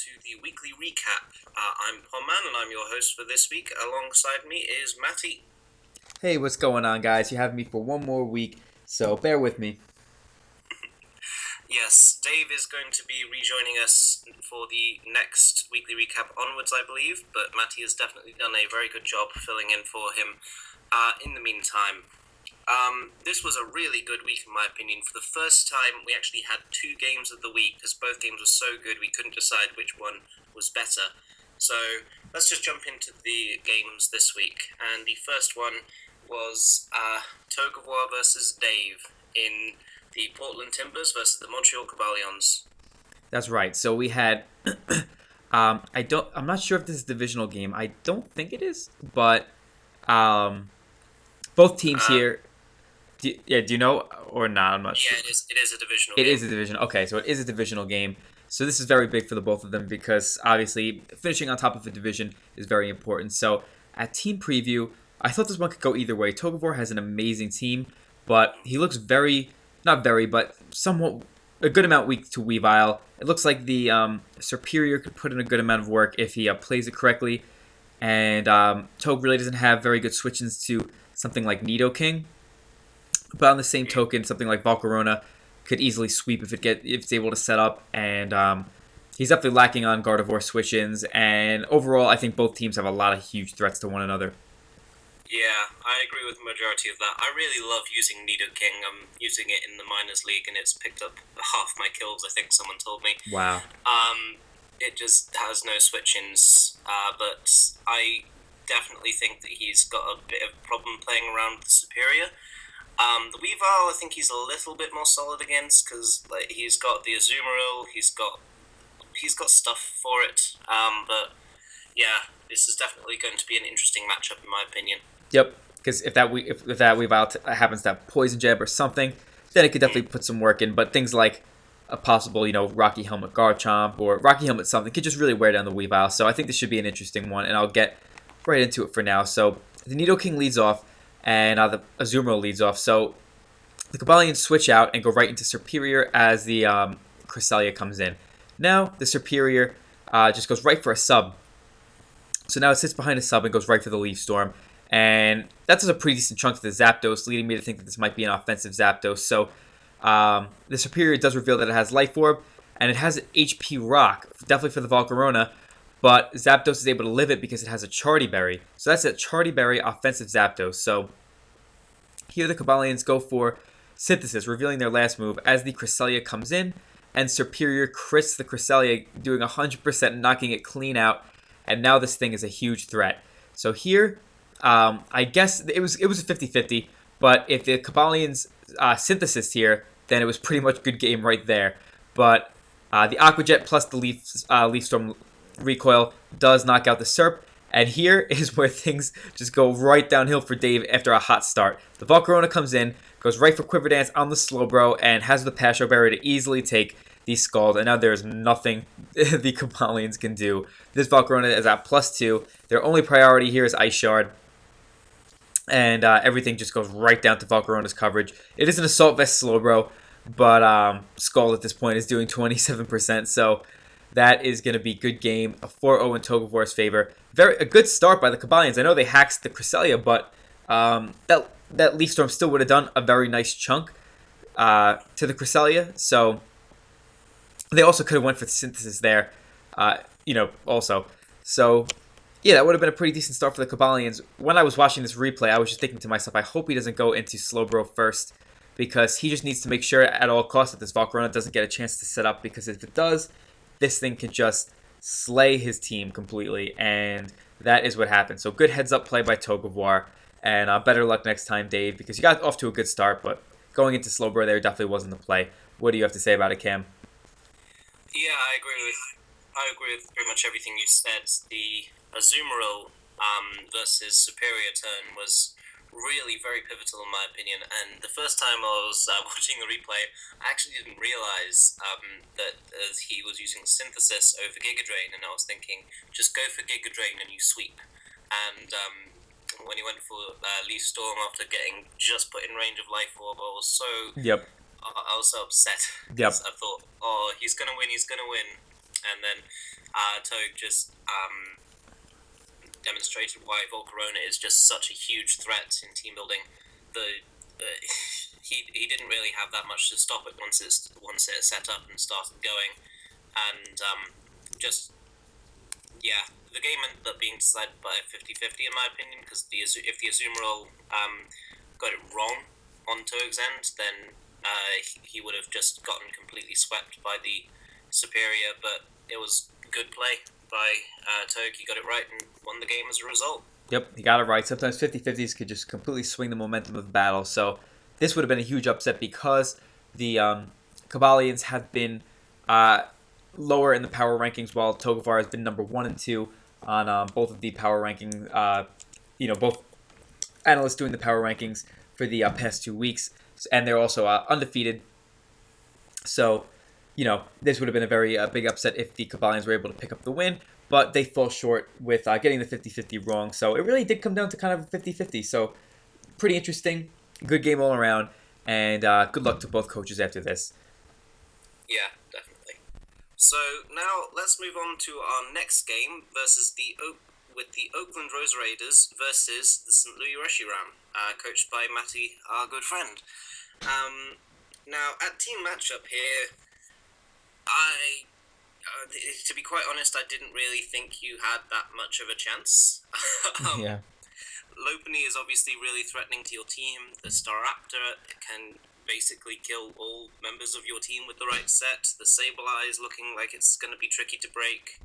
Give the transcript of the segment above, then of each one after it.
to the weekly recap. I'm Pomman, and I'm your host for this week. Alongside me is Matty. Hey, what's going on, guys? You have me for one more week, so bear with me. Yes, Dave is going to be rejoining us for the next weekly recap onwards, I believe, but Matty has definitely done a very good job filling in for him in the meantime. This was a really good week, in my opinion. For the first time, we actually had two games of the week, because both games were so good we couldn't decide which one was better. So let's just jump into the games this week. And the first one was Togawa versus Dave in the Portland Timbers versus the Montreal Caballons. That's right. So we had, I'm not sure if this is a divisional game. I don't think it is, but both teams here. Do you know or not? I'm not sure. Yeah, it is a divisional game. It is a division. Okay, so it is a divisional game. So this is very big for the both of them because obviously finishing on top of a division is very important. So at team preview, I thought this one could go either way. Togavor has an amazing team, but he looks but somewhat a good amount weak to Weavile. It looks like the Superior could put in a good amount of work if he plays it correctly. And Tog really doesn't have very good switch-ins to something like Nidoking. But on the same token, something like Volcarona could easily sweep if it's able to set up. And he's definitely lacking on Gardevoir switch-ins. And overall, I think both teams have a lot of huge threats to one another. Yeah, I agree with the majority of that. I really love using Nidoking. I'm using it in the minors league, and it's picked up half my kills, I think someone told me. Wow. It just has no switch-ins, but I definitely think that he's got a bit of a problem playing around with the Superior. The Weavile, I think he's a little bit more solid against, because he's got the Azumarill, he's got stuff for it, but yeah, this is definitely going to be an interesting matchup in my opinion. Yep, because if that Weavile happens to have Poison Jab or something, then it could definitely put some work in. But things like a possible, Rocky Helmet Garchomp or Rocky Helmet something could just really wear down the Weavile. So I think this should be an interesting one, and I'll get right into it for now. So the Nidoking leads off, and the Azumarill leads off. So the Cabalians switch out and go right into Superior as the Cresselia comes in. Now the Superior just goes right for a sub. So now it sits behind a sub and goes right for the Leaf Storm. And that does a pretty decent chunk to the Zapdos, leading me to think that this might be an offensive Zapdos. So the Superior does reveal that it has Life Orb, and it has HP Rock, definitely for the Volcarona. But Zapdos is able to live it because it has a Charty Berry. So that's a Charty Berry offensive Zapdos. So here the Cabalians go for Synthesis, revealing their last move as the Cresselia comes in. And Superior crits the Cresselia, doing 100%, knocking it clean out. And now this thing is a huge threat. So here, I guess it was a 50-50. But if the Cabalians Synthesis here, then it was pretty much good game right there. But the Aqua Jet plus the Leaf Storm recoil does knock out the Serp. And here is where things just go right downhill for Dave after a hot start. The Volcarona comes in, goes right for Quiver Dance on the Slowbro, and has the Pasho Berry to easily take the Scald. And now there's nothing the Cabalians can do. This Volcarona is at +2. Their only priority here is Ice Shard. And everything just goes right down to Volcarona's coverage. It is an Assault Vest Slowbro, but Scald at this point is doing 27%. So that is going to be good game. A 4-0 in Togavor's favor. A good start by the Cabalians. I know they hacked the Cresselia, but that Leaf Storm still would have done a very nice chunk to the Cresselia. So they also could have went for the Synthesis there, also. So yeah, that would have been a pretty decent start for the Cabalians. When I was watching this replay, I was just thinking to myself, I hope he doesn't go into Slowbro first, because he just needs to make sure at all costs that this Volcarona doesn't get a chance to set up, because if it does, this thing can just slay his team completely, and that is what happened. So good heads-up play by Togavar, and better luck next time, Dave, because you got off to a good start, but going into Slowbro there definitely wasn't the play. What do you have to say about it, Cam? Yeah, I agree with pretty much everything you said. The Azumarill versus Superior turn was really very pivotal in my opinion, and the first time I was watching the replay, I actually didn't realize that he was using Synthesis over Giga Drain, and I was thinking, just go for Giga Drain and you sweep. And when he went for Leaf Storm after getting just put in range of Life Orb, I was so I was so upset. Yep. I thought, oh, he's gonna win, and then Toad just demonstrated why Volcarona is just such a huge threat in team building. He didn't really have that much to stop it once it set up and started going, and just yeah, the game ended up being decided by 50-50 in my opinion, because if the Azumarill got it wrong on Toad's end, then he would have just gotten completely swept by the Superior, but it was good play by Toad. He got it right and won the game as a result. Yep, he got it right. Sometimes 50-50s could just completely swing the momentum of the battle. So this would have been a huge upset because the Kabalians have been lower in the power rankings, while Togevar has been number 1 and 2 on both of the power ranking. Both analysts doing the power rankings for the past 2 weeks, and they're also undefeated. So, this would have been a very big upset if the Kabalians were able to pick up the win, but they fall short with getting the 50-50 wrong. So it really did come down to kind of a 50-50. So pretty interesting. Good game all around, and good luck to both coaches after this. Yeah, definitely. So now let's move on to our next game versus the Oakland Rose Raiders versus the St. Louis Reshiram, coached by Matty, our good friend. Now at team matchup here, to be quite honest, I didn't really think you had that much of a chance. Yeah. Lopunny is obviously really threatening to your team. The Staraptor can basically kill all members of your team with the right set. The Sableye is looking like it's going to be tricky to break.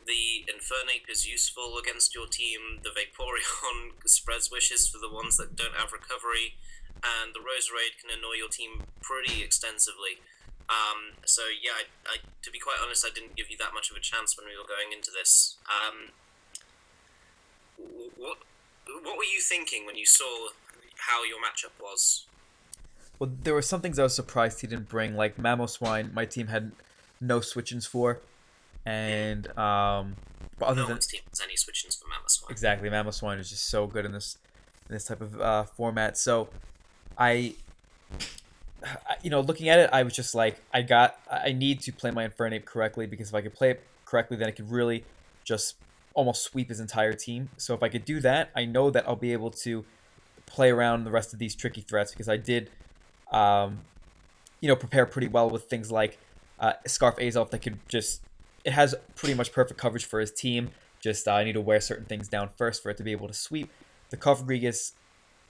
The Infernape is useful against your team. The Vaporeon spreads wishes for the ones that don't have recovery. And the Roserade can annoy your team pretty extensively. So yeah, to be quite honest, I didn't give you that much of a chance when we were going into this. What were you thinking when you saw how your matchup was? Well, there were some things I was surprised he didn't bring, like Mamoswine. My team had no switch-ins for, and but other No than one's team has any switch-ins for Mamoswine. exactly, Mamoswine is just so good in this type of format. So I looking at it, I was just like, I need to play my Infernape correctly, because if I could play it correctly, then it could really just almost sweep his entire team. So if I could do that, I know that I'll be able to play around the rest of these tricky threats, because I did, prepare pretty well with things like Scarf Azelf that could just, it has pretty much perfect coverage for his team. Just I need to wear certain things down first for it to be able to sweep. The Cofagrigus,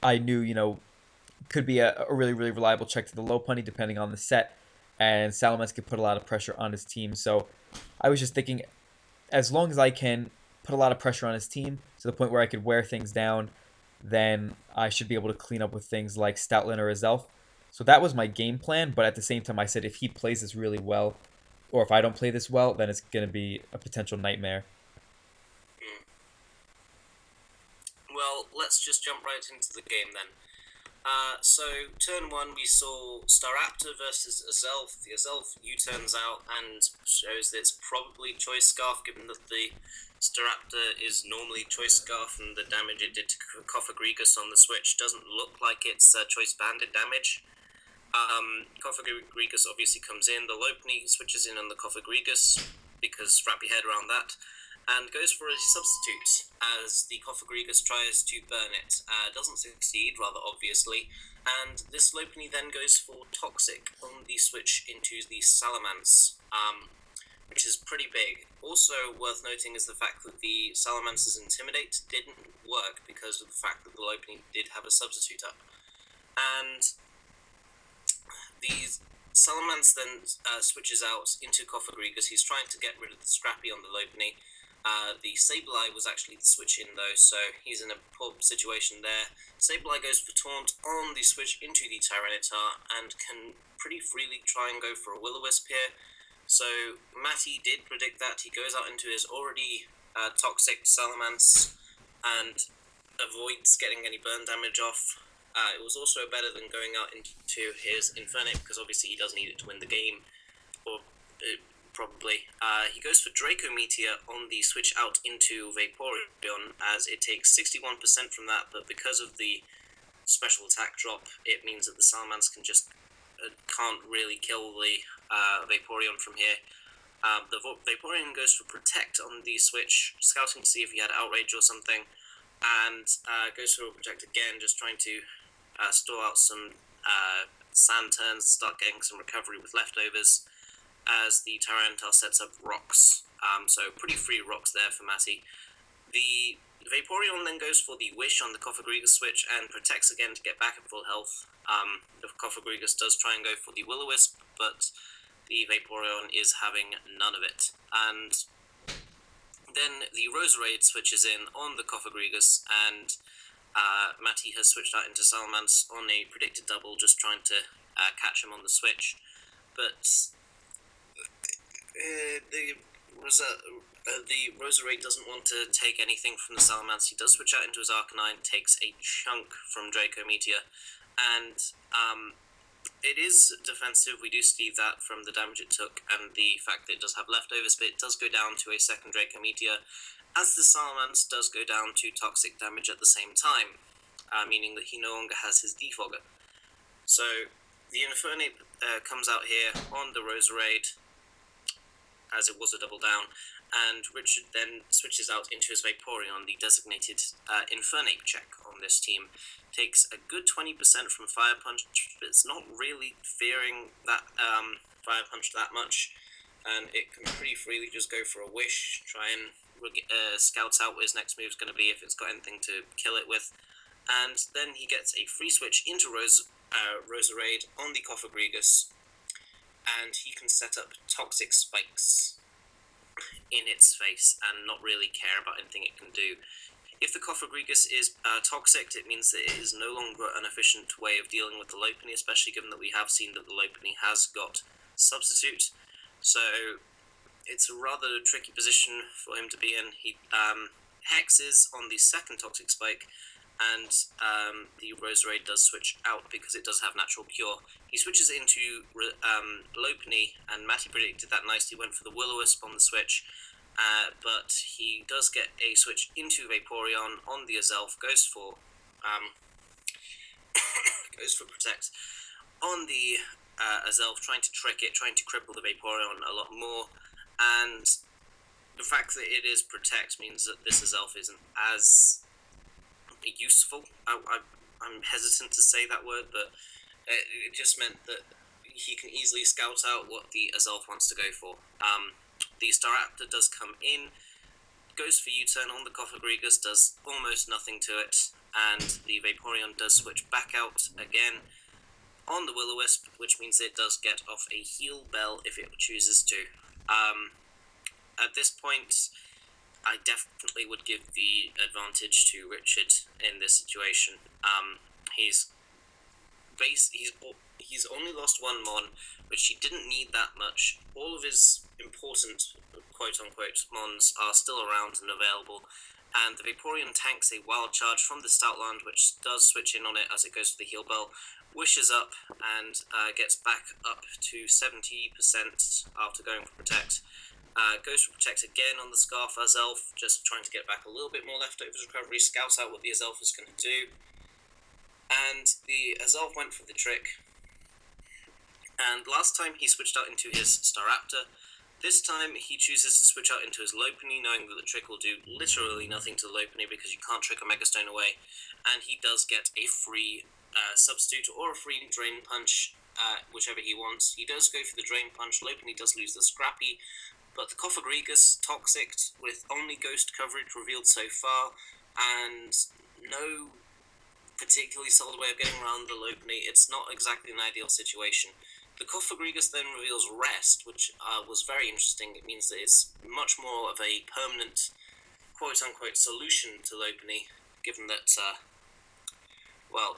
I knew, could be a really, really reliable check to the Lopunny depending on the set, and Salamence could put a lot of pressure on his team. So I was just thinking, as long as I can put a lot of pressure on his team to the point where I could wear things down, then I should be able to clean up with things like Stoutland or Azelf. So that was my game plan, but at the same time I said if he plays this really well, or if I don't play this well, then it's going to be a potential nightmare. Well, let's just jump right into the game then. So, turn 1, we saw Staraptor versus Azelf. The Azelf U-turns out and shows that it's probably Choice Scarf, given that the Staraptor is normally Choice Scarf, and the damage it did to Cofagrigus on the switch doesn't look like it's Choice Banded damage. Cofagrigus obviously comes in, the Lopunny switches in on the Cofagrigus, because wrap your head around that, and goes for a substitute as the Cofagrigus tries to burn it. Doesn't succeed, rather obviously, and this Lopunny then goes for Toxic on the switch into the Salamence, which is pretty big. Also worth noting is the fact that the Salamance's Intimidate didn't work because of the fact that the Lopunny did have a substitute up. And the Salamence then switches out into Cofagrigus. He's trying to get rid of the Scrappy on the Lopunny. The Sableye was actually the switch in though, so he's in a poor situation there. Sableye goes for Taunt on the switch into the Tyranitar and can pretty freely try and go for a Will-O-Wisp here. So Matty did predict that. He goes out into his already toxic Salamence and avoids getting any burn damage off. It was also better than going out into his Infernape, because obviously he does need it to win the game, or probably. He goes for Draco Meteor on the switch out into Vaporeon, as it takes 61% from that, but because of the special attack drop, it means that the Salamence can just can't really kill the Vaporeon from here. The Vaporeon goes for Protect on the switch, scouting to see if he had Outrage or something, and goes for Protect again, just trying to store out some sand turns, start getting some recovery with leftovers, as the Tyranitar sets up Rocks. So pretty free Rocks there for Matty. The Vaporeon then goes for the Wish on the Cofagrigus switch and protects again to get back at full health. The Cofagrigus does try and go for the Will-O-Wisp, but the Vaporeon is having none of it. And then the Roserade switches in on the Cofagrigus, and Matty has switched out into Salamence on a predicted double, just trying to catch him on the switch. But the Roserade doesn't want to take anything from the Salamence. He does switch out into his Arcanine, takes a chunk from Draco Meteor, and it is defensive. We do see that from the damage it took and the fact that it does have leftovers, but it does go down to a second Draco Meteor, as the Salamence does go down to toxic damage at the same time, meaning that he no longer has his Defogger. So the Infernape comes out here on the Roserade, as it was a double down, and Richard then switches out into his Vaporeon, the designated Infernape check on this team. Takes a good 20% from Fire Punch, but it's not really fearing that Fire Punch that much, and it can pretty freely just go for a Wish, try and scouts out what his next move is going to be if it's got anything to kill it with, and then he gets a free switch into Roserade on the Cofagrigus, and he can set up Toxic Spikes in its face and not really care about anything it can do. If the Cofagrigus is toxic, it means that it is no longer an efficient way of dealing with the Lopunny, especially given that we have seen that the Lopunny has got Substitute. So it's a rather tricky position for him to be in. He hexes on the second Toxic Spike, and the Roserade does switch out because it does have Natural Cure. He switches into Lopunny, and Matty predicted that nicely, went for the Will-O-Wisp on the switch, but he does get a switch into Vaporeon on the Azelf, goes for Protect on the Azelf, trying to trick it, trying to cripple the Vaporeon a lot more, and the fact that it is Protect means that this Azelf isn't as useful. I'm hesitant to say that word, but it just meant that he can easily scout out what the Azelf wants to go for. The Staraptor does come in, goes for U-turn on the Cofagrigus, does almost nothing to it, and the Vaporeon does switch back out again on the Will-O-Wisp, which means it does get off a Heal Bell if it chooses to. At this point, I definitely would give the advantage to Richard in this situation. He's only lost one Mon, which he didn't need that much. All of his important quote-unquote Mons are still around and available, and the Vaporeon tanks a Wild Charge from the Stoutland, which does switch in on it as it goes for the Heal Bell, wishes up, and gets back up to 70% after going for Protect. Goes for Protect again on the Scarf Azelf, just trying to get back a little bit more leftovers recovery, scouts out what the Azelf is going to do, and the Azelf went for the trick. And last time he switched out into his Staraptor. This time he chooses to switch out into his Lopunny, knowing that the trick will do literally nothing to the Lopunny because you can't trick a Mega Stone away, and he does get a free Substitute or a free Drain Punch, whichever he wants. He does go for the Drain Punch. Lopunny does lose the Scrappy, but the Cofagrigus toxic with only Ghost coverage revealed so far, and no particularly solid way of getting around the Lopunny. It's not exactly an ideal situation. The Cofagrigus then reveals Rest, which was very interesting. It means that it's much more of a permanent, quote-unquote, solution to Lopunny, given that,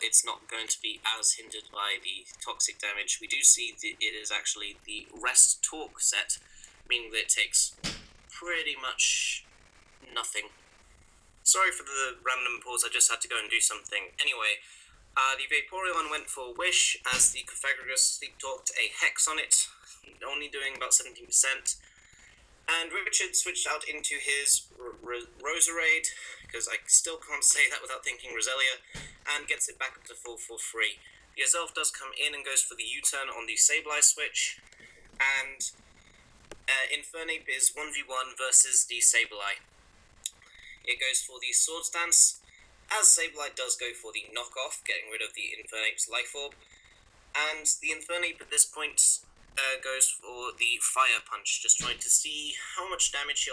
it's not going to be as hindered by the toxic damage. We do see that it is actually the Rest Talk set, meaning that it takes pretty much nothing. Sorry for the random pause, I just had to go and do something. Anyway, the Vaporeon went for Wish, as the Cofagrigus sleep-talked a Hex on it, only doing about 17%. And Richard switched out into his Roserade, because I still can't say that without thinking Roselia, and gets it back up to full for free. The Azelf does come in and goes for the U-turn on the Sableye switch, and Infernape is 1v1 versus the Sableye. It goes for the Swords Dance, as Sableye does go for the knockoff, getting rid of the Infernape's Life Orb, and the Infernape at this point goes for the Fire Punch, just trying to see how much damage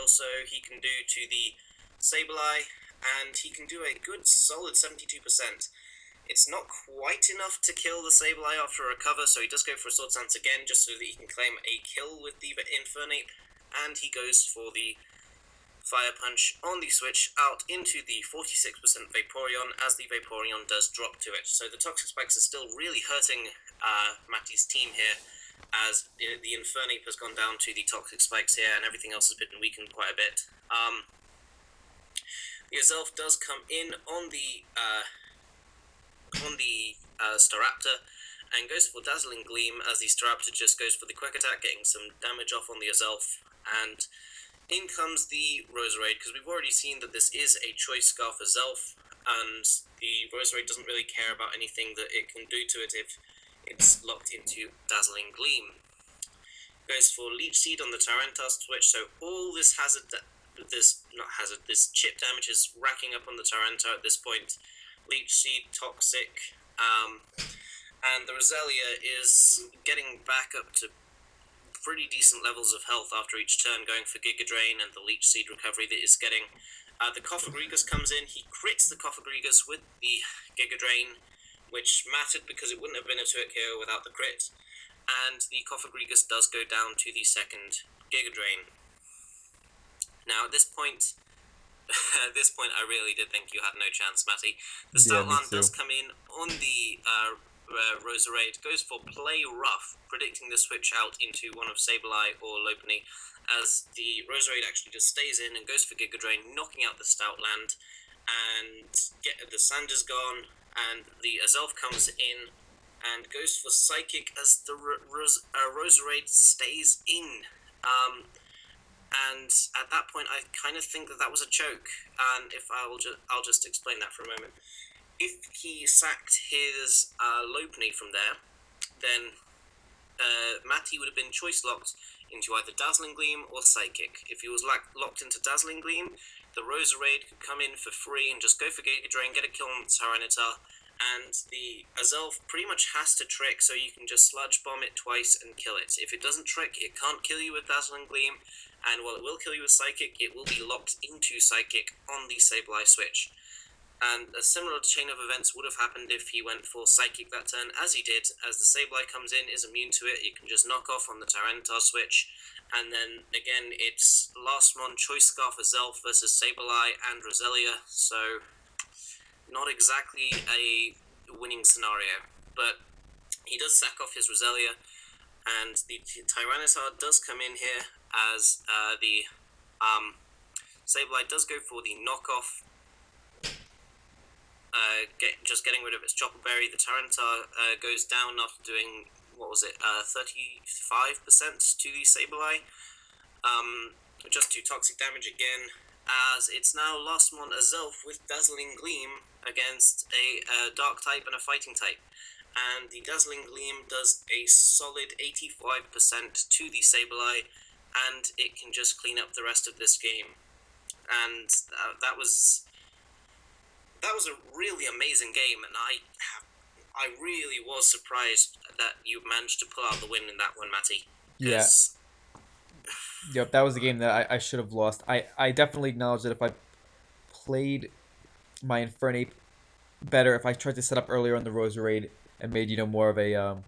he can do to the Sableye, and he can do a good solid 72%. It's not quite enough to kill the Sableye after a recover, so he does go for a Sword Dance again, just so that he can claim a kill with the Infernape, and he goes for the Fire Punch on the switch out into the 46% Vaporeon, as the Vaporeon does drop to it. So the Toxic Spikes are still really hurting Matty's team here, as the Infernape has gone down to the Toxic Spikes here, and everything else has been weakened quite a bit. The Azelf does come in on the Staraptor, and goes for Dazzling Gleam, as the Staraptor just goes for the Quick Attack, getting some damage off on the Azelf, and in comes the Roserade, because we've already seen that this is a Choice Scarf Azelf, and the Roserade doesn't really care about anything that it can do to it if it's locked into Dazzling Gleam. Goes for Leech Seed on the Tyranitar switch, so all this this chip damage is racking up on the Tyranitar at this point. Leech Seed, Toxic, and the Roselia is getting back up to pretty decent levels of health after each turn, going for Giga Drain and the Leech Seed recovery that is getting. The Cofagrigus comes in, he crits the Cofagrigus with the Giga Drain, which mattered because it wouldn't have been a 2-hit KO without the crit, and the Cofagrigus does go down to the second Giga Drain. Now at this point, I really did think you had no chance, Matty. The Stoutland does come in on the Roserade, goes for Play Rough, predicting the switch out into one of Sableye or Lopunny, as the Roserade actually just stays in and goes for Giga Drain, knocking out the Stoutland, and the Sand is gone, and the Azelf comes in and goes for Psychic as the Roserade stays in. And at that point, I kind of think that was a choke, and I'll just explain that for a moment. If he sacked his Lopunny from there, then Matty would have been choice locked into either Dazzling Gleam or Psychic. If he was locked into Dazzling Gleam, the Roserade could come in for free and just go for Giga Drain, get a kill on the Tyranitar, and the Azelf pretty much has to trick, so you can just Sludge Bomb it twice and kill it. If it doesn't trick, it can't kill you with Dazzling Gleam, and while it will kill you with Psychic, it will be locked into Psychic on the Sableye switch. And a similar chain of events would have happened if he went for Psychic that turn, as he did, as the Sableye comes in, is immune to it, you can just knock off on the Tyranitar switch, and then, again, it's last one, Choice Scarf Azelf versus Sableye and Roselia, so not exactly a winning scenario, but he does sack off his Roselia, and the Tyranitar does come in here, as the Sableye does go for the knockoff, just getting rid of its Chopper Berry. The Tyranitar goes down after doing, 35% to the Sableye. Just do toxic damage again, as it's now last one Azelf with Dazzling Gleam against a Dark type and a Fighting type. And the Dazzling Gleam does a solid 85% to the Sableye, and it can just clean up the rest of this game. And that was a really amazing game, and I really was surprised that you managed to pull out the win in that one, Matty. Yeah. Yep, that was the game that I should have lost. I definitely acknowledge that if I played my Infernape better, if I tried to set up earlier on the Roserade and made, more of a,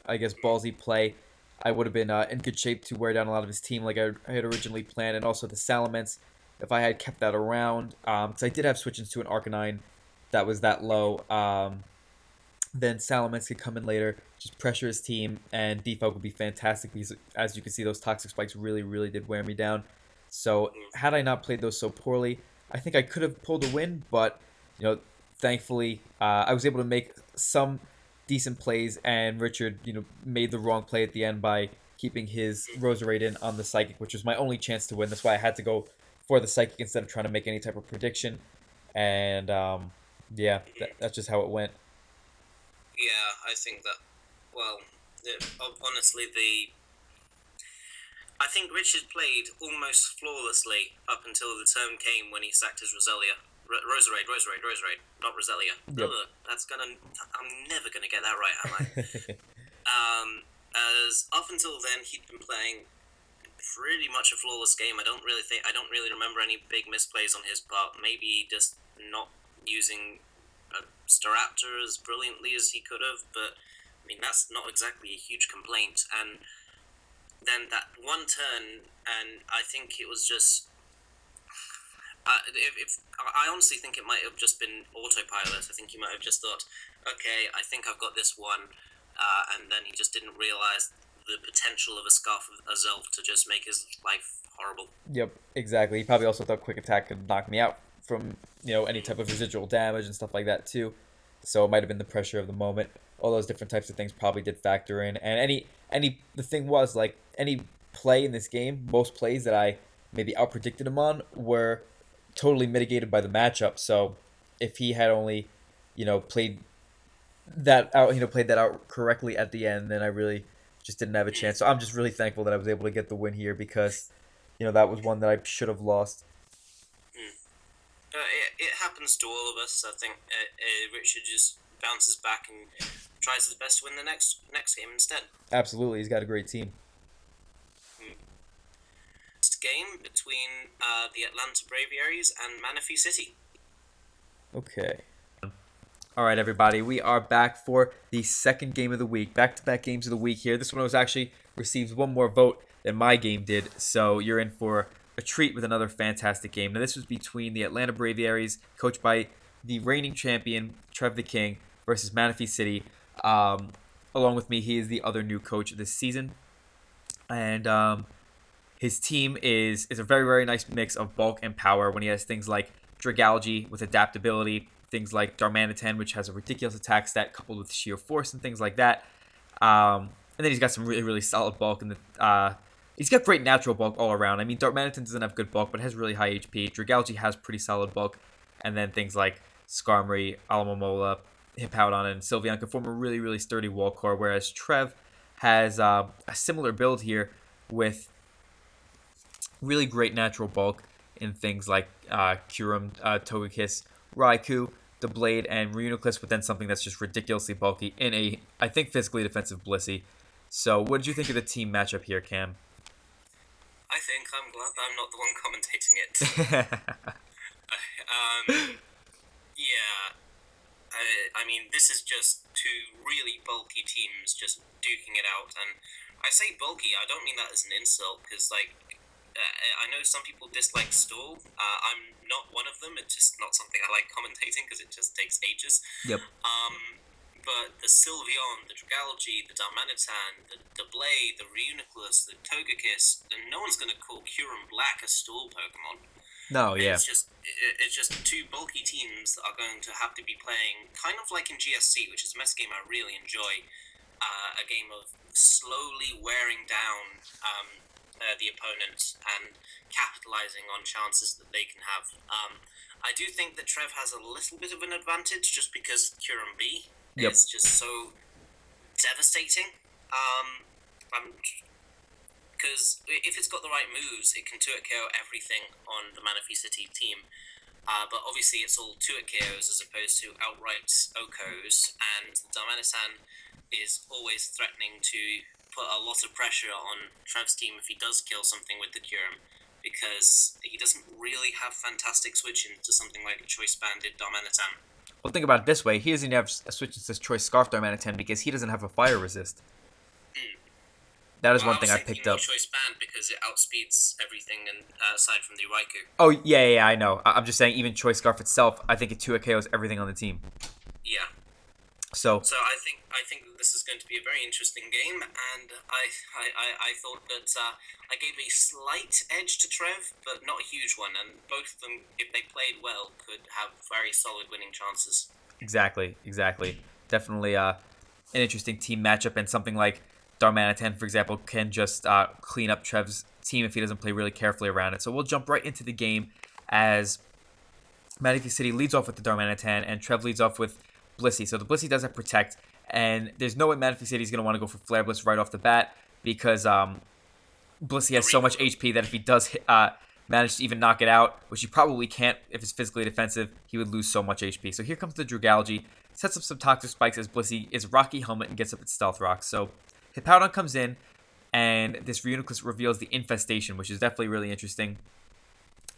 I guess, ballsy play, I would have been in good shape to wear down a lot of his team like I had originally planned. And also the Salamence, if I had kept that around, because I did have switch into an Arcanine that was that low, then Salamence could come in later, just pressure his team, and Defog would be fantastic because, as you can see, those Toxic Spikes really, really did wear me down. So, had I not played those so poorly, I think I could have pulled a win, but, thankfully, I was able to make some decent plays, and Richard, made the wrong play at the end by keeping his Roserade in on the Psychic, which was my only chance to win. That's why I had to go for the Psychic instead of trying to make any type of prediction. And, yeah, that's just how it went. Yeah, I think that, honestly, I think Richard played almost flawlessly up until the turn came when he sacked his Rosalia. Roserade, not Rosalia. Yep. Ugh, I'm never gonna get that right, am I? As up until then, he'd been playing pretty much a flawless game. I don't really remember any big misplays on his part. Maybe just not using a Staraptor as brilliantly as he could have, but I mean that's not exactly a huge complaint. And then that one turn, and I think it was just. If I honestly think it might have just been autopilot. I think he might have just thought, okay, I think I've got this one, and then he just didn't realize the potential of a Scarf of Azelf to just make his life horrible. Yep, exactly. He probably also thought quick attack could knock me out from any type of residual damage and stuff like that too. So it might have been the pressure of the moment. All those different types of things probably did factor in. And the thing was like any play in this game, most plays that I maybe outpredicted him on were totally mitigated by the matchup. So if he had only played played that out correctly at the end, then I really just didn't have a chance. So I'm just really thankful that I was able to get the win here because that was one that I should have lost. It happens to all of us. I think Richard just bounces back and tries his best to win the next game instead. Absolutely, he's got a great team. Next game between the Atlanta Braviaries and Manaphy City. Okay. All right, everybody, we are back for the second game of the week. Back-to-back games of the week here. This one was actually received one more vote than my game did, so you're in for a treat with another fantastic game. Now, this was between the Atlanta Braviaries, coached by the reigning champion, Trev the King, versus Manaphy City. Along with me, he is the other new coach this season. And his team is a very, very nice mix of bulk and power when he has things like Dragalge with adaptability, things like Darmanitan, which has a ridiculous attack stat coupled with sheer force and things like that. And then he's got some really, really solid bulk. He's got great natural bulk all around. I mean, Darmanitan doesn't have good bulk, but has really high HP. Dragalge has pretty solid bulk. And then things like Skarmory, Alamomola, Hippowdon, and Sylveon can form a really, really sturdy wall core, whereas Trev has a similar build here with really great natural bulk in things like Kyurem, Togekiss, Raikou, the Blade, and Reuniclus, but then something that's just ridiculously bulky in a, I think, physically defensive Blissey. So what did you think of the team matchup here, Cam? I think I'm glad that I'm not the one commentating it. Yeah. I mean, this is just two really bulky teams just duking it out. And I say bulky, I don't mean that as an insult, because, I know some people dislike Stall. I'm not one of them. It's just not something I like commentating because it just takes ages. Yep. But the Sylveon, the Dragalge, the Darmanitan, the Blade, the Reuniclus, the Togekiss, and no one's going to call Kyurem Black a Stall Pokemon. No, yeah. It's just two bulky teams that are going to have to be playing kind of like in GSC, which is a mess game I really enjoy. A game of slowly wearing down the opponent and capitalizing on chances that they can have. I do think that Trev has a little bit of an advantage just because Kyurem B is just so devastating. Because if it's got the right moves, it can 2-hit KO everything on the Manaphy City team. But obviously it's all 2-hit KOs as opposed to outright OKOs, and Darmanitan is always threatening to put a lot of pressure on Trev's team if he does kill something with the Kyurem, because he doesn't really have fantastic switch into something like a Choice Banded Darmanitan. Well, think about it this way. He doesn't have a switch into Choice Scarf Darmanitan because he doesn't have a fire resist. That is one thing I picked up. Choice Band because it outspeeds everything and aside from the Raikou. Oh, yeah, I know. I'm just saying even Choice Scarf itself, I think it 2-hit KOs everything on the team. Yeah. So I think that this is going to be a very interesting game, and I thought that I gave a slight edge to Trev, but not a huge one, and both of them, if they played well, could have very solid winning chances. Exactly. Definitely an interesting team matchup, and something like Darmanitan, for example, can just clean up Trev's team if he doesn't play really carefully around it. So we'll jump right into the game as Manaphy City leads off with the Darmanitan, and Trev leads off with Blissey. So the Blissey does have Protect, and there's no way Manaphy City is going to want to go for Flare Blitz right off the bat because Blissey has so Agreed. much HP that if he does manage to even knock it out, which he probably can't if it's physically defensive, he would lose so much HP. So here comes the Drugalgy, sets up some Toxic Spikes as Blissey is Rocky Helmet and gets up its Stealth Rock. So Hippowdon comes in, and this Reuniclus reveals the Infestation, which is definitely really interesting.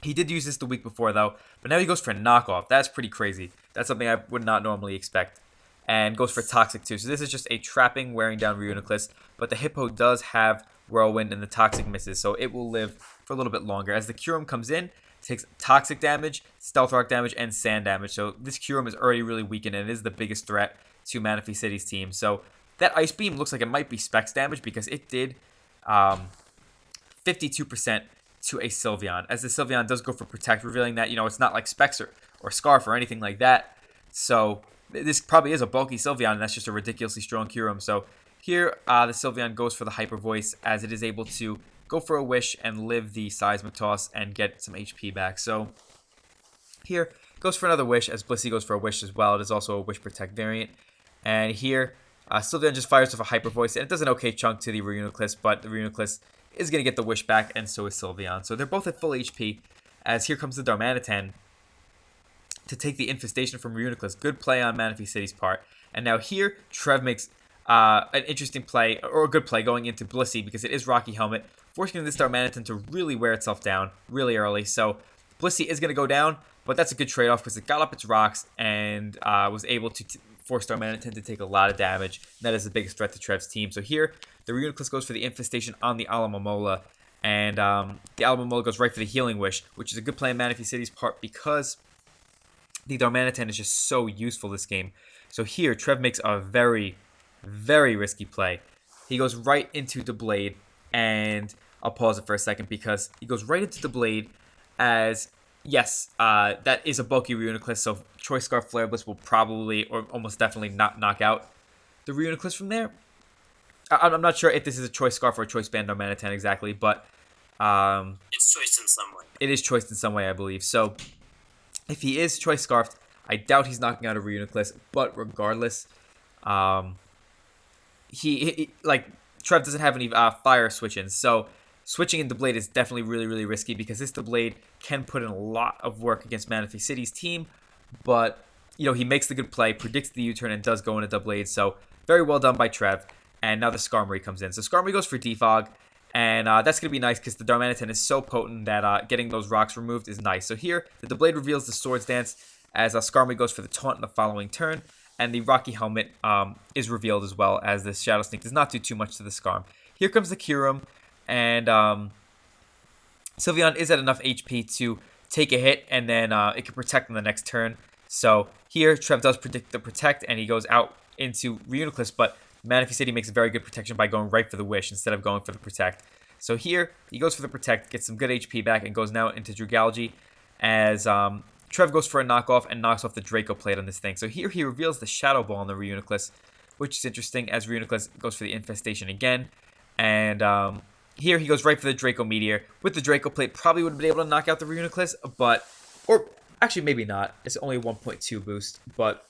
He did use this the week before, though, but now he goes for a knockoff. That's pretty crazy. That's something I would not normally expect. And goes for Toxic, too. So this is just a trapping, wearing down Reuniclus, but the Hippo does have Whirlwind and the Toxic misses, so it will live for a little bit longer. As the Kyurem comes in, takes Toxic damage, Stealth Rock damage, and Sand damage. So this Kyurem is already really weakened, and it is the biggest threat to Manaphy City's team. So that Ice Beam looks like it might be Specs damage because it did 52% to a Sylveon, as the Sylveon does go for Protect, revealing that, it's not like Specs or Scarf or anything like that. So this probably is a bulky Sylveon, and that's just a ridiculously strong Kyurem. So here, the Sylveon goes for the Hyper Voice, as it is able to go for a Wish and live the Seismic Toss and get some HP back. So here, goes for another Wish, as Blissey goes for a Wish as well. It is also a Wish Protect variant. And here, Sylveon just fires with a Hyper Voice, and it does an okay chunk to the Reuniclus, but the Reuniclus is going to get the Wish back, and so is Sylveon. So they're both at full HP, as here comes the Darmanitan to take the Infestation from Reuniclus. Good play on Manaphy City's part. And now here, Trev makes an interesting play, or a good play, going into Blissey, because it is Rocky Helmet, forcing this Darmanitan to really wear itself down really early. So Blissey is going to go down, but that's a good trade-off because it got up its rocks and was able to force Darmanitan to take a lot of damage. That is the biggest threat to Trev's team. So here, the Reuniclus goes for the Infestation on the Alamomola, and the Alamomola goes right for the Healing Wish, which is a good play on Manaphy City's part because the Darmanitan is just so useful this game. So here, Trev makes a very, very risky play. He goes right into the Blade, and I'll pause it for a second because he goes right into the Blade as, yes, that is a bulky Reuniclus, so Choice Scarf Flare Blitz will probably, or almost definitely, not knock out the Reuniclus from there. I'm not sure if this is a Choice Scarf or a Choice Band Darmanitan exactly, but it's choiced in some way. It is choiced in some way, I believe. So if he is Choice Scarfed, I doubt he's knocking out a Reuniclus, but regardless, he Trev doesn't have any fire switch-ins, so switching into Blade is definitely really, really risky because this Blade can put in a lot of work against Manaphy City's team, but he makes the good play, predicts the U-turn, and does go into Blade, so very well done by Trev. And now the Skarmory comes in. So Skarmory goes for Defog, and that's going to be nice because the Darmanitan is so potent that getting those rocks removed is nice. So here, the Blade reveals the Swords Dance as Skarmory goes for the Taunt in the following turn, and the Rocky Helmet is revealed as well, as this Shadow Sneak does not do too much to the Skarm. Here comes the Kyurem, and Sylveon is at enough HP to take a hit, and then it can protect on the next turn. So here, Trev does predict the Protect, and he goes out into Reuniclus, but Manaphy City makes a very good protection by going right for the Wish instead of going for the Protect. So here, he goes for the Protect, gets some good HP back, and goes now into Drugalgy, as Trev goes for a knockoff and knocks off the Draco Plate on this thing. So here he reveals the Shadow Ball on the Reuniclus, which is interesting, as Reuniclus goes for the Infestation again. And here he goes right for the Draco Meteor. With the Draco Plate, probably would have been able to knock out the Reuniclus, or actually maybe not. It's only a 1.2 boost, but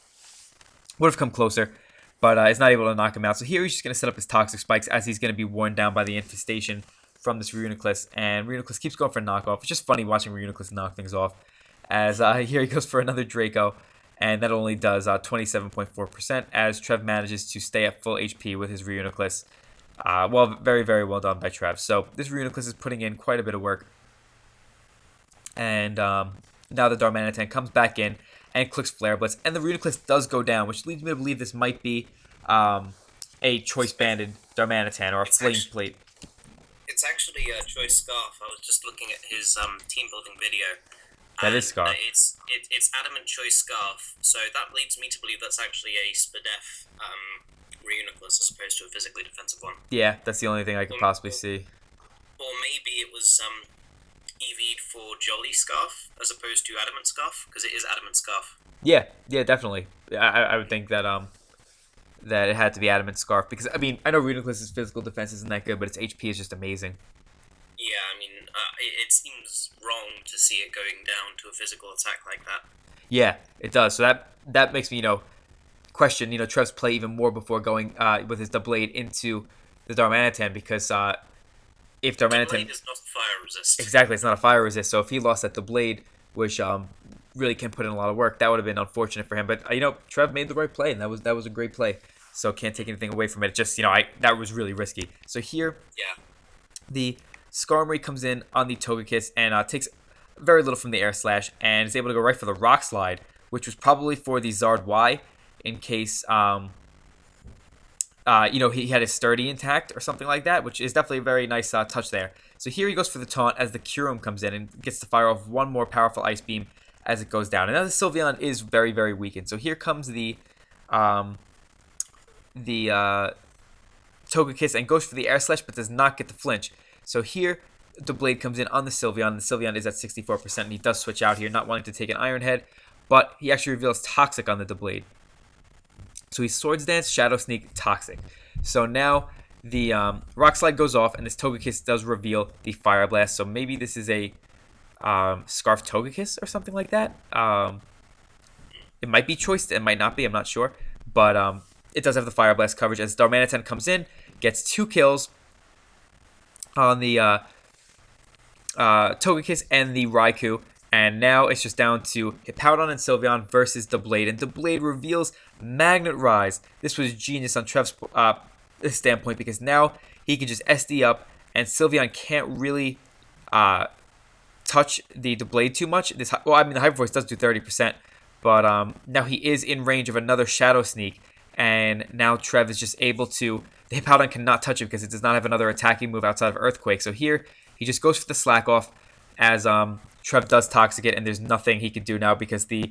would have come closer. But is not able to knock him out. So here he's just going to set up his Toxic Spikes, as he's going to be worn down by the Infestation from this Reuniclus. And Reuniclus keeps going for knockoff. It's just funny watching Reuniclus knock things off. As here he goes for another Draco. And that only does 27.4%, as Trev manages to stay at full HP with his Reuniclus. Well, very, very well done by Trev. So this Reuniclus is putting in quite a bit of work. And now the Darmanitan comes back in and clicks Flare Blitz, and the Reuniclus does go down, which leads me to believe this might be a choice-banded Darmanitan or a Flame Plate. It's actually a Choice Scarf. I was just looking at his team building video. That is Scarf. It's Adamant Choice Scarf, so that leads me to believe that's actually a Spadef Reuniclus as opposed to a physically defensive one. Yeah, that's the only thing I could possibly see. Or maybe it was EV'd for Jolly Scarf as opposed to Adamant Scarf, because it is Adamant Scarf. Yeah, definitely. I would think that that it had to be Adamant Scarf, because I mean I know Reuniclus's physical defense isn't that good, but its HP is just amazing. Yeah, I mean it seems wrong to see it going down to a physical attack like that. Yeah, it does. So that makes me question Trev's play even more before going with his Blade into the Darmanitan, because if The blade Darmanitan is not fire resist. exactly, it's not a fire resist. So if he lost at the blade, which really can put in a lot of work, that would have been unfortunate for him. But Trev made the right play, and that was a great play. So can't take anything away from it. Just I that was really risky. So here Yeah. the Skarmory comes in on the Togekiss and takes very little from the Air Slash and is able to go right for the Rock Slide, which was probably for the Zard Y in case he had his Sturdy intact or something like that, which is definitely a very nice touch there. So here he goes for the taunt as the Kyurem comes in and gets to fire off one more powerful Ice Beam as it goes down. And now the Sylveon is very, very weakened. So here comes the Togekiss and goes for the Air Slash, but does not get the flinch. So here, the Blade comes in on the Sylveon. The Sylveon is at 64%, and he does switch out here, not wanting to take an Iron Head, but he actually reveals Toxic on the Blade. So he Swords Dance, Shadow Sneak, Toxic. So now the Rock Slide goes off, and this Togekiss does reveal the Fire Blast. So maybe this is a Scarf Togekiss or something like that. It might be choice, it might not be, I'm not sure. But it does have the Fire Blast coverage as Darmanitan comes in, gets 2 kills on the Togekiss and the Raikou. And now it's just down to Hippowdon and Sylveon versus the Blade. And the Blade reveals Magnet Rise. This was genius on Trev's standpoint because now he can just SD up and Sylveon can't really touch the Blade too much. The Hyper Voice does do 30%. But now he is in range of another Shadow Sneak. And now Trev is just able to... The Hippowdon cannot touch it because it does not have another attacking move outside of Earthquake. So here, he just goes for the Slack Off as Trev does Toxic it, and there's nothing he can do now because the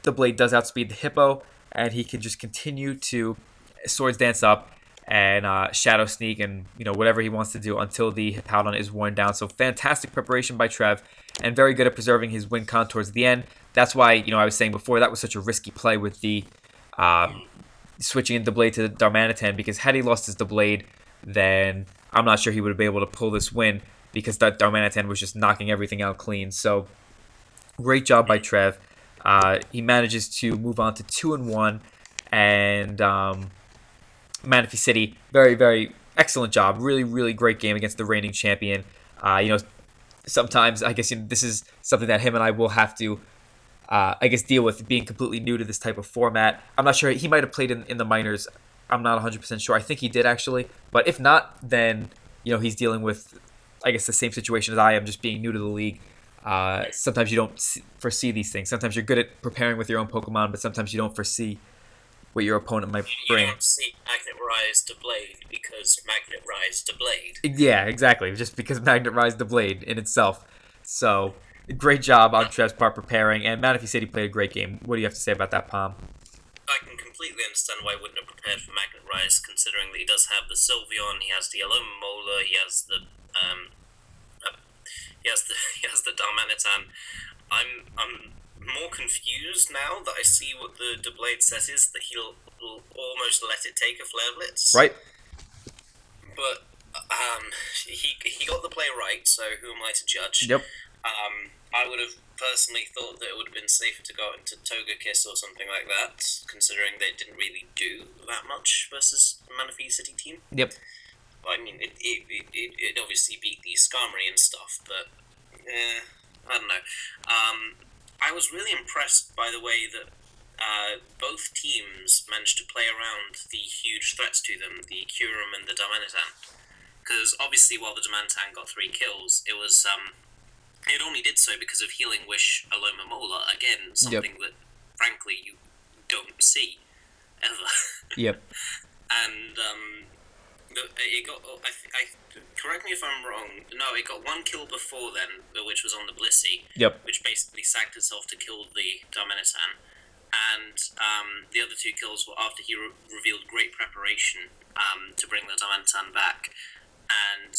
Blade does outspeed the Hippo, and he can just continue to Swords Dance up and Shadow Sneak and whatever he wants to do until the Hippowdon is worn down. So fantastic preparation by Trev, and very good at preserving his win con towards the end. That's why I was saying before that was such a risky play with the switching in the Blade to the Darmanitan, because had he lost his Blade, then I'm not sure he would have been able to pull this win because that Darmanitan was just knocking everything out clean. So great job by Trev. He manages to move on to 2-1, and Manaphy City, very, very excellent job. Really, really great game against the reigning champion. Sometimes I guess this is something that him and I will have to deal with, being completely new to this type of format. I'm not sure. He might have played in the minors. I'm not 100% sure. I think he did actually. But if not, then he's dealing with, I guess, the same situation as I am, just being new to the league. Sometimes you don't foresee these things. Sometimes you're good at preparing with your own Pokemon, but sometimes you don't foresee what your opponent might bring. You don't see Magnet Rise to Blade because Magnet Rise to Blade. Yeah, exactly. Just because Magnet Rise the Blade in itself. So, great job on Trev's part preparing, and Manaphy City played a great game. What do you have to say about that, Palm? I can completely understand why he wouldn't have prepared for Magnet Rise, considering that he does have the Sylveon, he has the Alomomola, he has the he has the Darmanitan. I'm more confused now that I see what the Blade set is, that he'll almost let it take a Flare Blitz. Right. But he got the play right, so who am I to judge? Yep. I would have personally thought that it would have been safer to go into Togekiss or something like that, considering they didn't really do that much versus the Manaphy City team. Yep. I mean, it obviously beat the Skarmory and stuff, but I don't know. I was really impressed by the way that both teams managed to play around the huge threats to them, the Kyurem and the Darmanitan. Because obviously, while the Darmanitan got 3 kills, it was it only did so because of Healing Wish Alomomola. Again, something that frankly you don't see ever. Yep. And it got. Correct me if I'm wrong. No, it got 1 kill before then, which was on the Blissey. Yep. Which basically sacked itself to kill the Darmanitan. And the other 2 kills were after he revealed great preparation to bring the Darmanitan back. And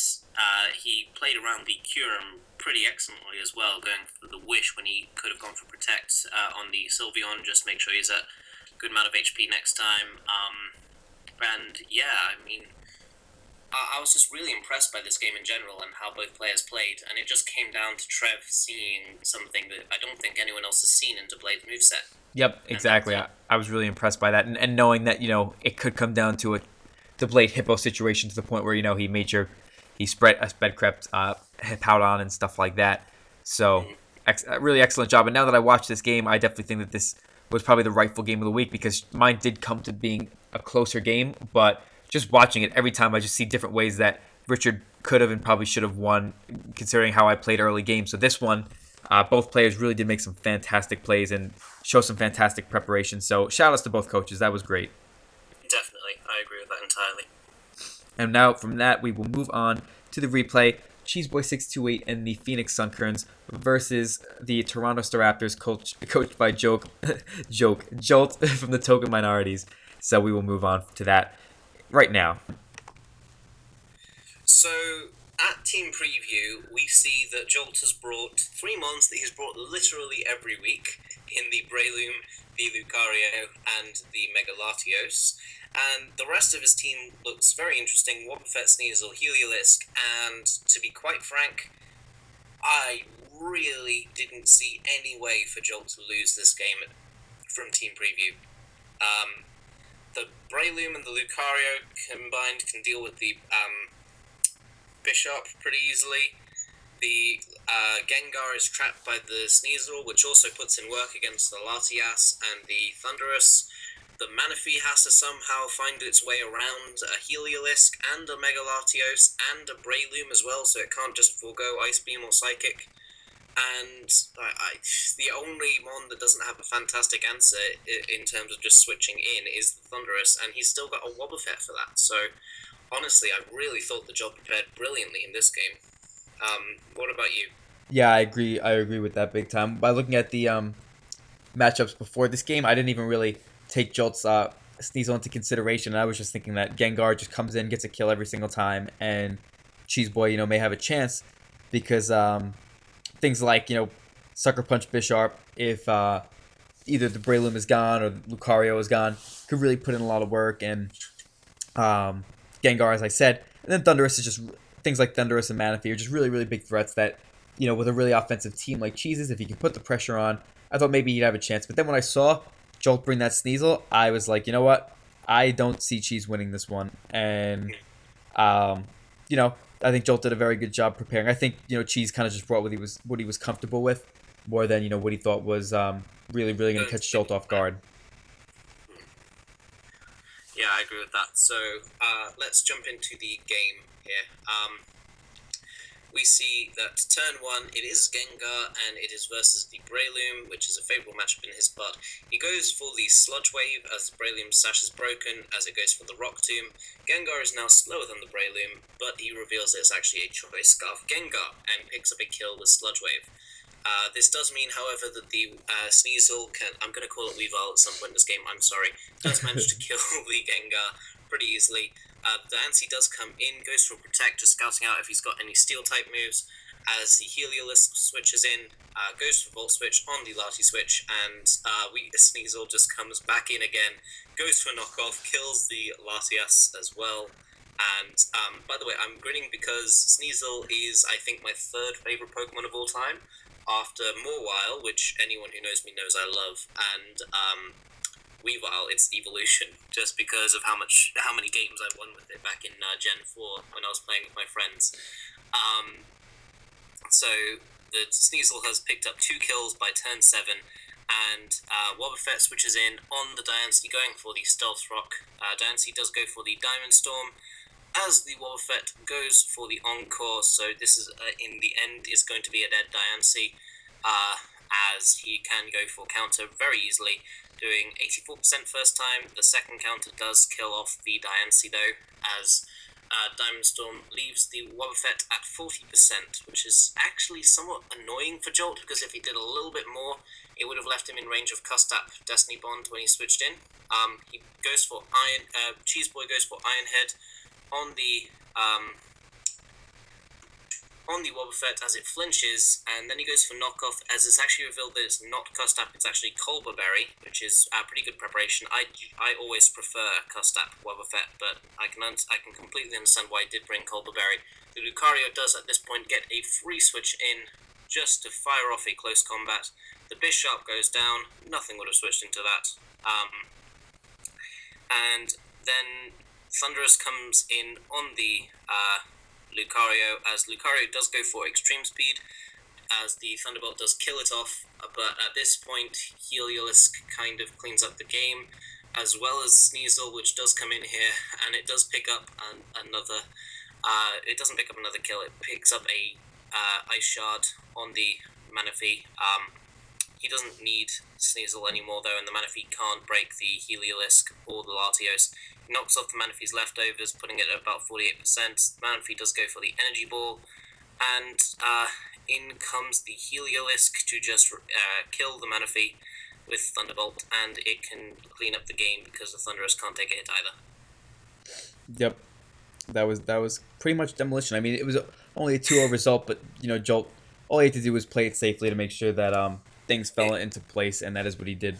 he played around the Kyurem pretty excellently as well, going for the Wish when he could have gone for Protect on the Sylveon, just make sure he's at a good amount of HP next time. And yeah, I mean, I was just really impressed by this game in general and how both players played, and it just came down to Trev seeing something that I don't think anyone else has seen in Blade's moveset. Yep, exactly. I was really impressed by that, and knowing that it could come down to the Blade Hippo situation to the point where he He sped crept Powdon and stuff like that. So really excellent job. And now that I watched this game, I definitely think that this was probably the rightful game of the week because mine did come to being a closer game. But just watching it every time, I just see different ways that Richard could have and probably should have won, considering how I played early games. So this one, both players really did make some fantastic plays and show some fantastic preparation. So shout outs to both coaches. That was great. Definitely, I agree with that entirely. And now from that, we will move on to the replay. Cheeseboy628 and the Phoenix Sunkerns versus the Toronto Staraptors, coached by Jolt from the Token Minorities. So we will move on to that right now. So, at Team Preview, we see that Jolt has brought 3 mons that he's brought literally every week in the Breloom, the Lucario, and the Megalatios. And the rest of his team looks very interesting. Wobbuffet, Sneasel, Heliolisk, and to be quite frank, I really didn't see any way for Jolt to lose this game from Team Preview. The Breloom and the Lucario combined can deal with the Bishop pretty easily. The Gengar is trapped by the Sneasel, which also puts in work against the Latias and the Thundurus. The Manaphy has to somehow find its way around a Heliolisk and a Megalatios and a Breloom as well, so it can't just forego Ice Beam or Psychic. And the only mon that doesn't have a fantastic answer in terms of just switching in is the Thundurus, and he's still got a Wobbuffet for that. So honestly, I really thought the job prepared brilliantly in this game. What about you? Yeah, I agree. I agree with that big time. By looking at the matchups before this game, I didn't even really take Jolt's Sneasel into consideration. I was just thinking that Gengar just comes in, gets a kill every single time, and Cheeseboy, may have a chance because things like, Sucker Punch Bisharp, if either the Breloom is gone or Lucario is gone, could really put in a lot of work. And Gengar, as I said, and then Thundurus is just things like Thundurus and Manaphy are just really, really big threats that, with a really offensive team like Cheese's, if he can put the pressure on, I thought maybe he'd have a chance. But then when I saw Jolt bring that Sneasel, I was like, you know what? I don't see Cheese winning this one. And, I think Jolt did a very good job preparing. I think, Cheese kind of just brought what he was comfortable with more than, what he thought was really, really going to catch Jolt off guard. Yeah, I agree with that. So let's jump into the game here. We see that turn 1, it is Gengar, and it is versus the Breloom, which is a favourable matchup in his part. He goes for the Sludge Wave as the Breloom sash is broken, as it goes for the Rock Tomb. Gengar is now slower than the Breloom, but he reveals it's actually a Choice Scarf Gengar, and picks up a kill with Sludge Wave. This does mean, however, that the Sneasel can, I'm going to call it Weavile at some point in this game, I'm sorry, does manage to kill the Gengar pretty easily. The Diancie does come in, goes for Protect, just scouting out if he's got any Steel-type moves. As the Heliolisk switches in, goes for Volt Switch on the Lati Switch, and Sneasel just comes back in again, goes for Knockoff, kills the Latias as well. And by the way, I'm grinning because Sneasel is, I think, my 3rd favourite Pokemon of all time, after Mawile, which anyone who knows me knows I love, and Weavile, it's Evolution, just because of how many games I won with it back in Gen 4 when I was playing with my friends. So the Sneasel has picked up 2 kills by turn 7, and Wobbuffet switches in on the Diancie, going for the Stealth Rock. Diancie does go for the Diamond Storm, as the Wobbuffet goes for the Encore, so this is, in the end, is going to be a dead Diancie, as he can go for counter very easily, doing 84% first time. The second counter does kill off the Diancie though, as Diamond Storm leaves the Wobbuffet at 40%, which is actually somewhat annoying for Jolt, because if he did a little bit more, it would have left him in range of Custap Destiny Bond when he switched in. He goes for Cheeseboy goes for Iron Head on the Wobbuffet as it flinches, and then he goes for Knockoff, as it's actually revealed that it's not Custap, it's actually Colbur Berry, which is a pretty good preparation. I always prefer Custap Wobbuffet, but I can completely understand why he did bring Colbur Berry. The Lucario does at this point get a free switch in, just to fire off a close combat. The Bisharp goes down, nothing would have switched into that. And then Thundurus comes in on the Lucario, as Lucario does go for extreme speed, as the Thunderbolt does kill it off, but at this point, Heliolisk kind of cleans up the game, as well as Sneasel, which does come in here, and it does pick up another. It doesn't pick up another kill. It picks up a Ice Shard on the Manaphy. He doesn't need Sneasel anymore, though, and the Manaphy can't break the Heliolisk or the Latios. He knocks off the Manaphy's leftovers, putting it at about 48%. Manaphy does go for the Energy Ball, and in comes the Heliolisk to just kill the Manaphy with Thunderbolt, and it can clean up the game because the Thunderous can't take a hit either. Yep, that was pretty much demolition. I mean, it was only a 2-0 result, but Jolt, all he had to do was play it safely to make sure that things fell into place, and that is what he did.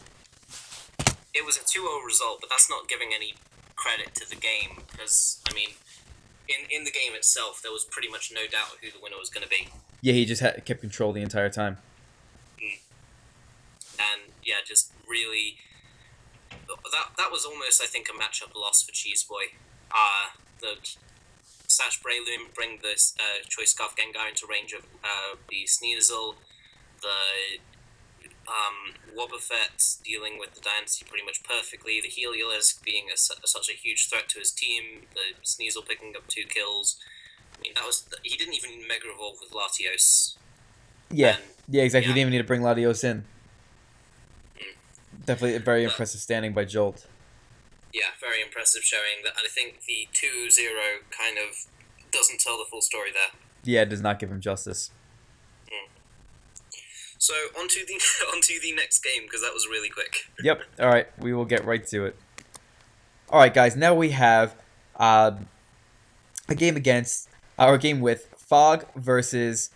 It was a 2-0 result, but that's not giving any credit to the game, because, I mean, in the game itself, there was pretty much no doubt who the winner was going to be. Yeah, he just kept control the entire time. And, yeah, just really... That was almost, I think, a matchup loss for Cheeseboy. The Sash Breloom bring this Choice Scarf Gengar into range of the Sneasel, the Wobbuffet dealing with the Dynasty pretty much perfectly, the Heliolisk being such a huge threat to his team, the Sneasel picking up 2 kills. I mean, he didn't even Mega Evolve with Latios. Yeah, And, yeah, exactly. yeah. He didn't even need to bring Latios in. Mm. Definitely a very impressive standing by Jolt. Yeah, very impressive showing. That, and I think the 2-0 kind of doesn't tell the full story there. Yeah, it does not give him justice. So onto the next game, because that was really quick. Yep. All right, we will get right to it. All right, guys. Now we have a game with Fog versus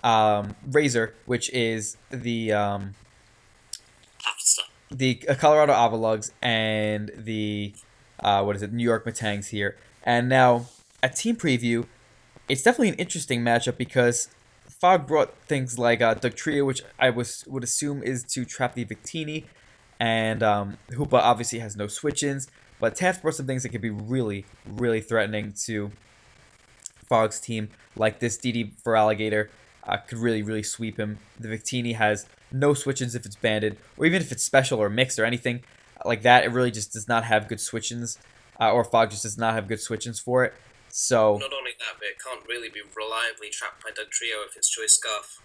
Razor, which is the Colorado Avalugs and the New York Matangs here. And now a team preview. It's definitely an interesting matchup because Fog brought things like Dugtrio, which I would assume is to trap the Victini, and Hoopa obviously has no switch-ins, but Taft brought some things that could be really, really threatening to Fog's team, like this DD for Alligator could really, really sweep him. The Victini has no switch-ins if it's banded, or even if it's special or mixed or anything like that. It really just does not have good switch-ins, or Fog just does not have good switch-ins for it. So not only that, but it can't really be reliably trapped by Dugtrio if it's Choice Scarf.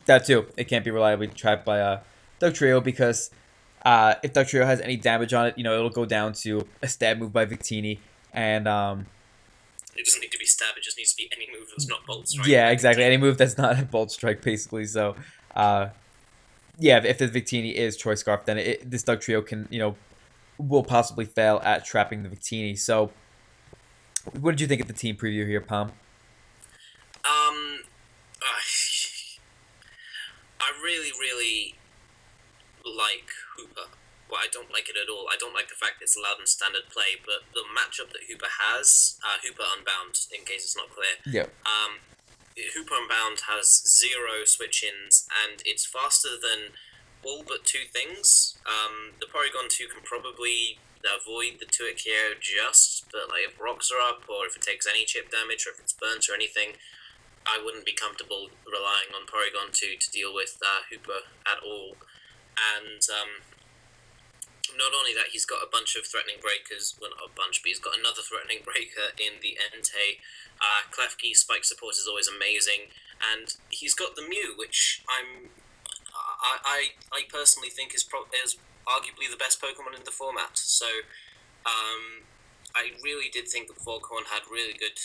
That too. It can't be reliably trapped by Dugtrio because if Dugtrio has any damage on it, it'll go down to a stab move by Victini, and it doesn't need to be stab. It just needs to be any move that's not Bolt Strike. Yeah, exactly. Any move that's not a Bolt Strike, basically. So, yeah, if the Victini is Choice Scarf, then this Dugtrio can, will possibly fail at trapping the Victini. So, what did you think of the team preview here, Palm? I really, really like Hoopa. Well, I don't like it at all. I don't like the fact it's allowed in standard play, but the matchup that Hoopa has, Hoopa Unbound, in case it's not clear. Yeah. Hoopa Unbound has 0 switch-ins, and it's faster than all but 2 things. The Porygon 2 can probably avoid the Tuikio just, but like if rocks are up, or if it takes any chip damage, or if it's burnt or anything, I wouldn't be comfortable relying on Porygon 2 to deal with Hoopa at all. And not only that, he's got a bunch of threatening breakers. Well, not a bunch, but he's got another threatening breaker in the Entei. Klefki Spike support is always amazing, and he's got the Mew, which I personally think is arguably the best Pokemon in the format. So I really did think that Foghorn had really good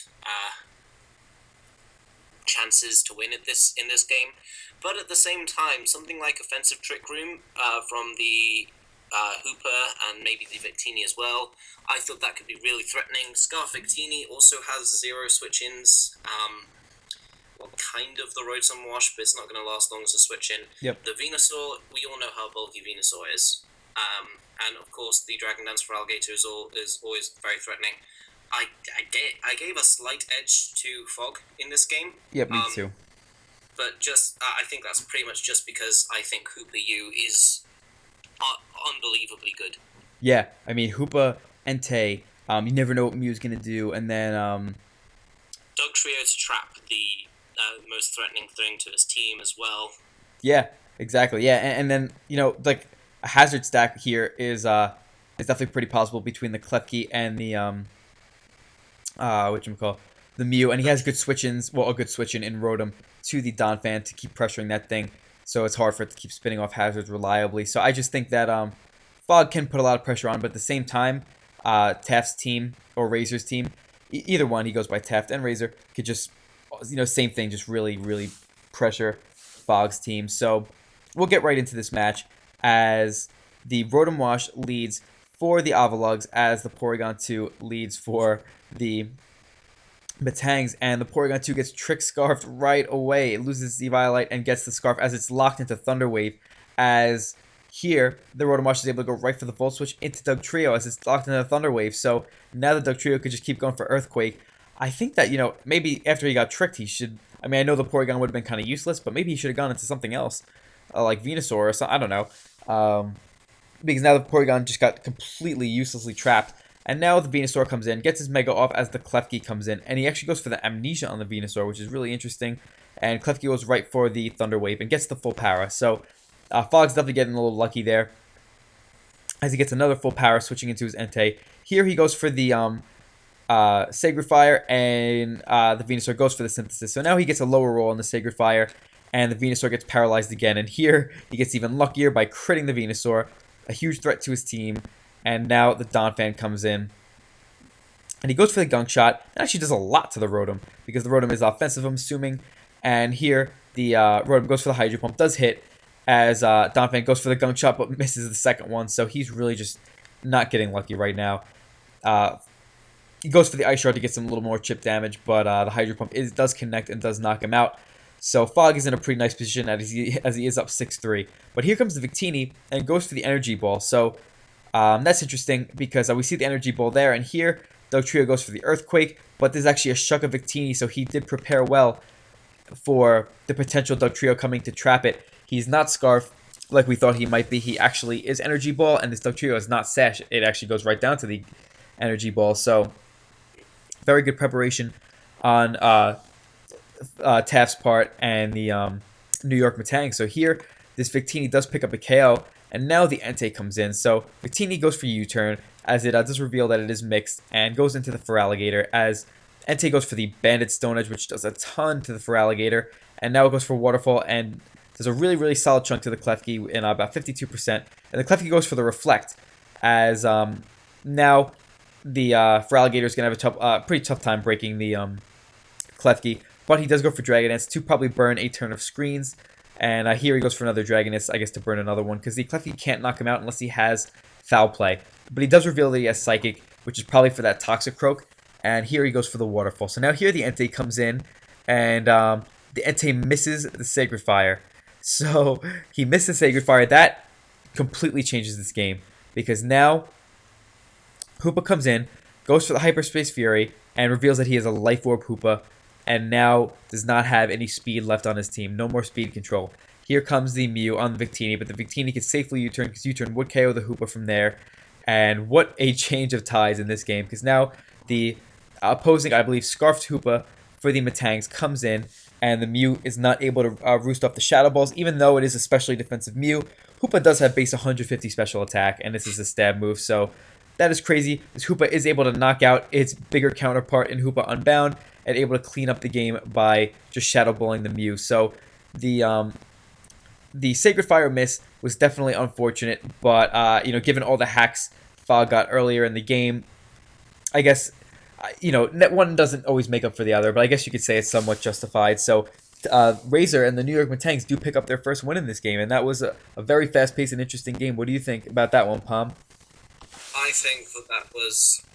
chances to win in this game, but at the same time, something like Offensive Trick Room from the Hoopa and maybe the Victini as well, I thought that could be really threatening. Scarf Victini also has 0 switch-ins. Well, kind of the Rotom Wash, but it's not going to last long as a switch-in. Yep. The Venusaur, we all know how bulky Venusaur is. And of course, the Dragon Dance for Alligator is always very threatening. I gave a slight edge to Fog in this game. Yep, me too. But just I think that's pretty much just because I think Hoopa U is unbelievably good. Yeah, I mean Hoopa Entei, you never know what Mew's gonna do, and then Trio to trap the most threatening thing to his team as well. Yeah, exactly. Yeah, and then like a hazard stack here is definitely pretty possible between the Klepke and the whatchamacall, the Mew, and he has good switch-ins, well, a good switch-in Rotom to the Donphan to keep pressuring that thing, so it's hard for it to keep spinning off hazards reliably. So I just think that Fog can put a lot of pressure on, but at the same time, Taft's team or Razor's team, either one, he goes by Taft and Razor, could just, same thing, just really, really pressure Fog's team. So we'll get right into this match as the Rotom Wash leads for the Avalugs, as the Porygon 2 leads for the Batangs, and the Porygon 2 gets Trick Scarfed right away. It loses Eviolite and gets the Scarf as it's locked into Thunder Wave, as here the Rotom Wash is able to go right for the Volt Switch into Dugtrio as it's locked into Thunder Wave. So now the Dugtrio could just keep going for Earthquake. I think that, maybe after he got tricked, he should... I mean, I know the Porygon would have been kind of useless, but maybe he should have gone into something else, like Venusaur or something. I don't know. Because now the Porygon just got completely uselessly trapped. And now the Venusaur comes in, gets his Mega off as the Klefki comes in, and he actually goes for the Amnesia on the Venusaur, which is really interesting. And Klefki goes right for the Thunder Wave and gets the full power. So Fog's definitely getting a little lucky there, as he gets another full power, switching into his Entei. Here he goes for the Sacred Fire, and the Venusaur goes for the Synthesis. So now he gets a lower roll on the Sacred Fire, and the Venusaur gets paralyzed again. And here he gets even luckier by critting the Venusaur, a huge threat to his team. And now the Donphan comes in, and he goes for the Gunk Shot. It actually does a lot to the Rotom, because the Rotom is offensive, I'm assuming. And here the Rotom goes for the Hydro Pump, does hit, as Donphan goes for the Gunk Shot, but misses the second one. So he's really just not getting lucky right now. He goes for the Ice Shard to get some little more chip damage, but the Hydro Pump does connect and does knock him out. So Fog is in a pretty nice position as he is up 6-3. But here comes the Victini and goes for the Energy Ball. So that's interesting, because we see the Energy Ball there, and here Dugtrio goes for the Earthquake, but there's actually a Shuck of Victini, so he did prepare well for the potential Dugtrio coming to trap it. He's not Scarf like we thought he might be. He actually is Energy Ball, and this Dugtrio is not Sash. It actually goes right down to the Energy Ball. So very good preparation on Taft's part and the New York Matang. So here, this Victini does pick up a KO, and now the Entei comes in. So Victini goes for U-turn, as it does reveal that it is mixed, and goes into the Feraligatr, as Entei goes for the Banded Stone Edge, which does a ton to the Feraligatr, and now it goes for Waterfall, and there's a really, really solid chunk to the Klefki in about 52%, and the Klefki goes for the Reflect, as now the Feraligatr is going to have a pretty tough time breaking the Klefki, but he does go for Dragon Dance to probably burn a turn of screens. And here he goes for another Dragoness, I guess, to burn another one, because the Klefki can't knock him out unless he has Foul Play. But he does reveal that he has Psychic, which is probably for that Toxicroak. And here he goes for the Waterfall. So now here the Entei comes in, and the Entei misses the Sacred Fire. So he missed the Sacred Fire. That completely changes this game, because now Hoopa comes in, goes for the Hyperspace Fury, and reveals that he is a Life Orb Hoopa, and now does not have any speed left on his team. No more speed control. Here comes the Mew on the Victini, but the Victini can safely U-turn, because U-turn would KO the Hoopa from there. And what a change of ties in this game, because now the opposing, I believe, Scarfed Hoopa for the Matangs comes in, and the Mew is not able to roost off the Shadow Balls, even though it is a specially defensive Mew. Hoopa does have base 150 special attack, and this is a stab move, so that is crazy. This Hoopa is able to knock out its bigger counterpart in Hoopa Unbound, and able to clean up the game by just Shadow Balling the Mew. So the Sacred Fire miss was definitely unfortunate, but given all the hacks Fog got earlier in the game, I guess one doesn't always make up for the other, but I guess you could say it's somewhat justified. So Razor and the New York Matangs do pick up their first win in this game, and that was a very fast-paced and interesting game. What do you think about that one, Palm? I think that was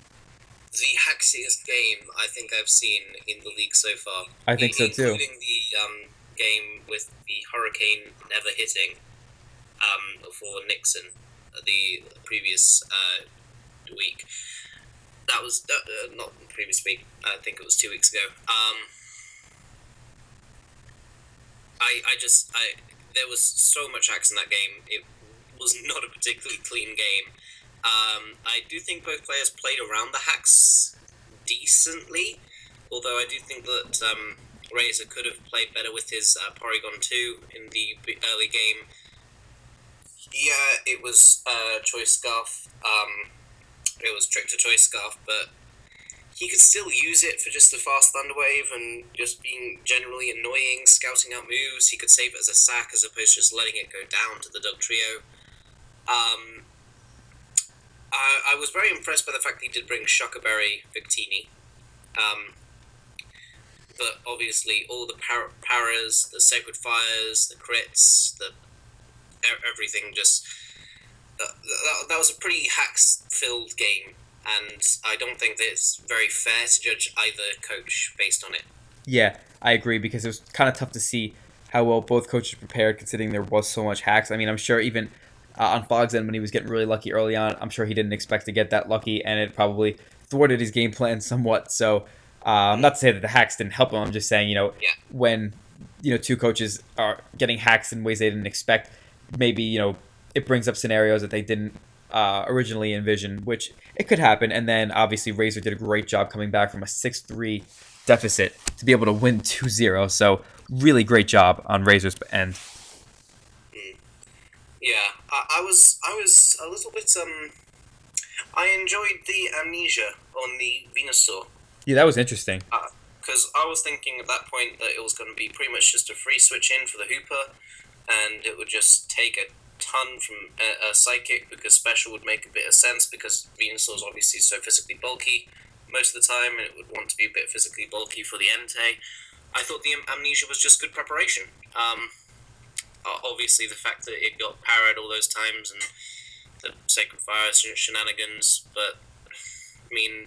the haxiest game I think I've seen in the league so far. I think so too. Including the game with the Hurricane never hitting for Nixon the previous week. That was not the previous week. I think it was 2 weeks ago. There was so much hacks in that game. It was not a particularly clean game. I do think both players played around the hacks decently, Although I do think that Razor could have played better with his Porygon 2 in the early game. Yeah, it was Choice Scarf. It was Trick to Choice Scarf, but he could still use it for just the fast Thunder Wave and just being generally annoying, scouting out moves. He could save it as a sack as opposed to just letting it go down to the Dugtrio. Um, I was very impressed by the fact that he did bring Shockberry Victini. Um, but obviously, all the paras, the Sacred Fires, the crits, everything just. That was a pretty hacks-filled game, and I don't think that it's very fair to judge either coach based on it. Yeah, I agree because it was kind of tough to see how well both coaches prepared, considering there was so much hacks. I mean, I'm sure even on Fogg's end when he was getting really lucky early on, I'm sure he didn't expect to get that lucky, and it probably thwarted his game plan somewhat. So, not to say that the hacks didn't help him. I'm just saying, Yeah. when two coaches are getting hacks in ways they didn't expect, maybe it brings up scenarios that they didn't originally envision, which it could happen. And then obviously Razor did a great job coming back from a 6-3 deficit to be able to win 2-0. So really great job on Razor's end. Yeah, I was a little bit I enjoyed the amnesia on the Venusaur. Yeah, that was interesting. Because I was thinking at that point that it was going to be pretty much just a free switch in for the Hooper, and it would just take a ton from a Psychic, because Special would make a bit of sense, because Venusaur is obviously so physically bulky most of the time, and it would want to be a bit physically bulky for the Entei. I thought the Amnesia was just good preparation. Obviously, the fact that it got parried all those times and the Sacred Fire shenanigans, but I mean,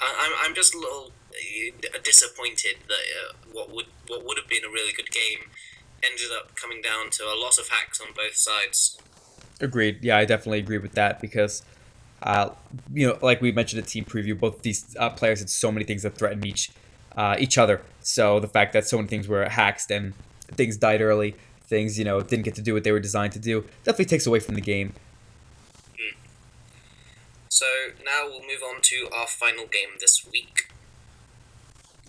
I'm just a little disappointed that what would have been a really good game ended up coming down to a lot of hacks on both sides. Agreed. Yeah, I definitely agree with that because, like we mentioned in team preview, both these players had so many things that threatened each other. So the fact that so many things were hacked and things died early, things didn't get to do what they were designed to do, definitely takes away from the game. So now we'll move on to our final game this week.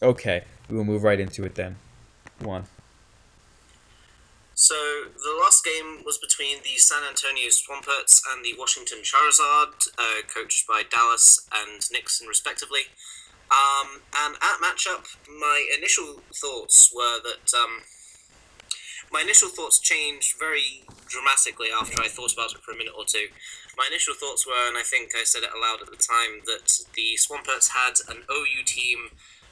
Okay, we will move right into it then. One. So the last game was between the San Antonio Swamperts and the Washington Charizard, coached by Dallas and Nixon respectively. And at matchup, my initial thoughts were that my initial thoughts changed very dramatically after I thought about it for a minute or two. My initial thoughts were, and I think I said it aloud at the time, that the Swamperts had an OU team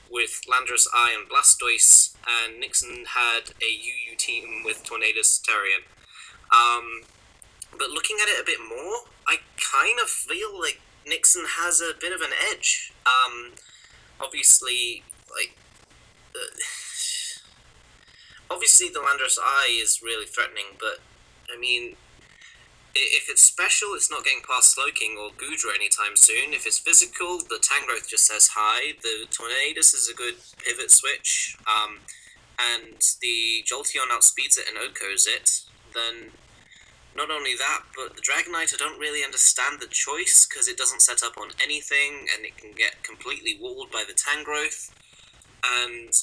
with Landorus Eye and Blastoise, and Nixon had a UU team with Tornadus Terrian. But looking at it a bit more, I kind of feel like Nixon has a bit of an edge. Obviously, obviously the Landorus Eye is really threatening, but I mean, if it's special, it's not getting past Slowking or Goodra anytime soon. If it's physical, the Tangrowth just says hi. The Tornadus is a good pivot switch, and the Jolteon outspeeds it and OHKOs it. Then, not only that, but the Dragonite, I don't really understand the choice, because it doesn't set up on anything, and it can get completely walled by the Tangrowth. And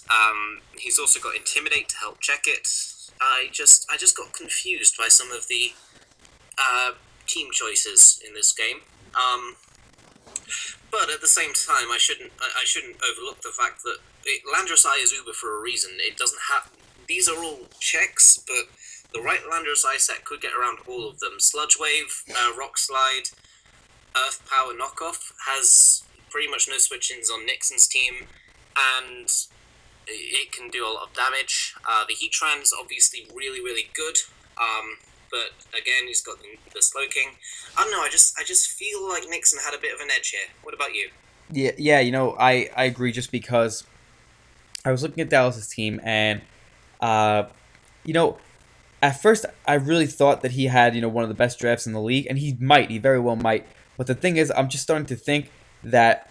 he's also got Intimidate to help check it. I just got confused by some of the team choices in this game. But at the same time, I shouldn't overlook the fact that Landorus Eye is Uber for a reason. It doesn't have... These are all checks, but the right Landorus Eye set could get around all of them. Sludge Wave, Rock Slide, Earth Power Knockoff has pretty much no switch-ins on Nixon's team, and it can do a lot of damage. The Heatran is obviously really, really good. But again, he's got the Slowking. I don't know. I just feel like Nixon had a bit of an edge here. What about you? Yeah. I agree. Just because I was looking at Dallas's team, and at first I really thought that he had one of the best drafts in the league, and he very well might. But the thing is, I'm just starting to think that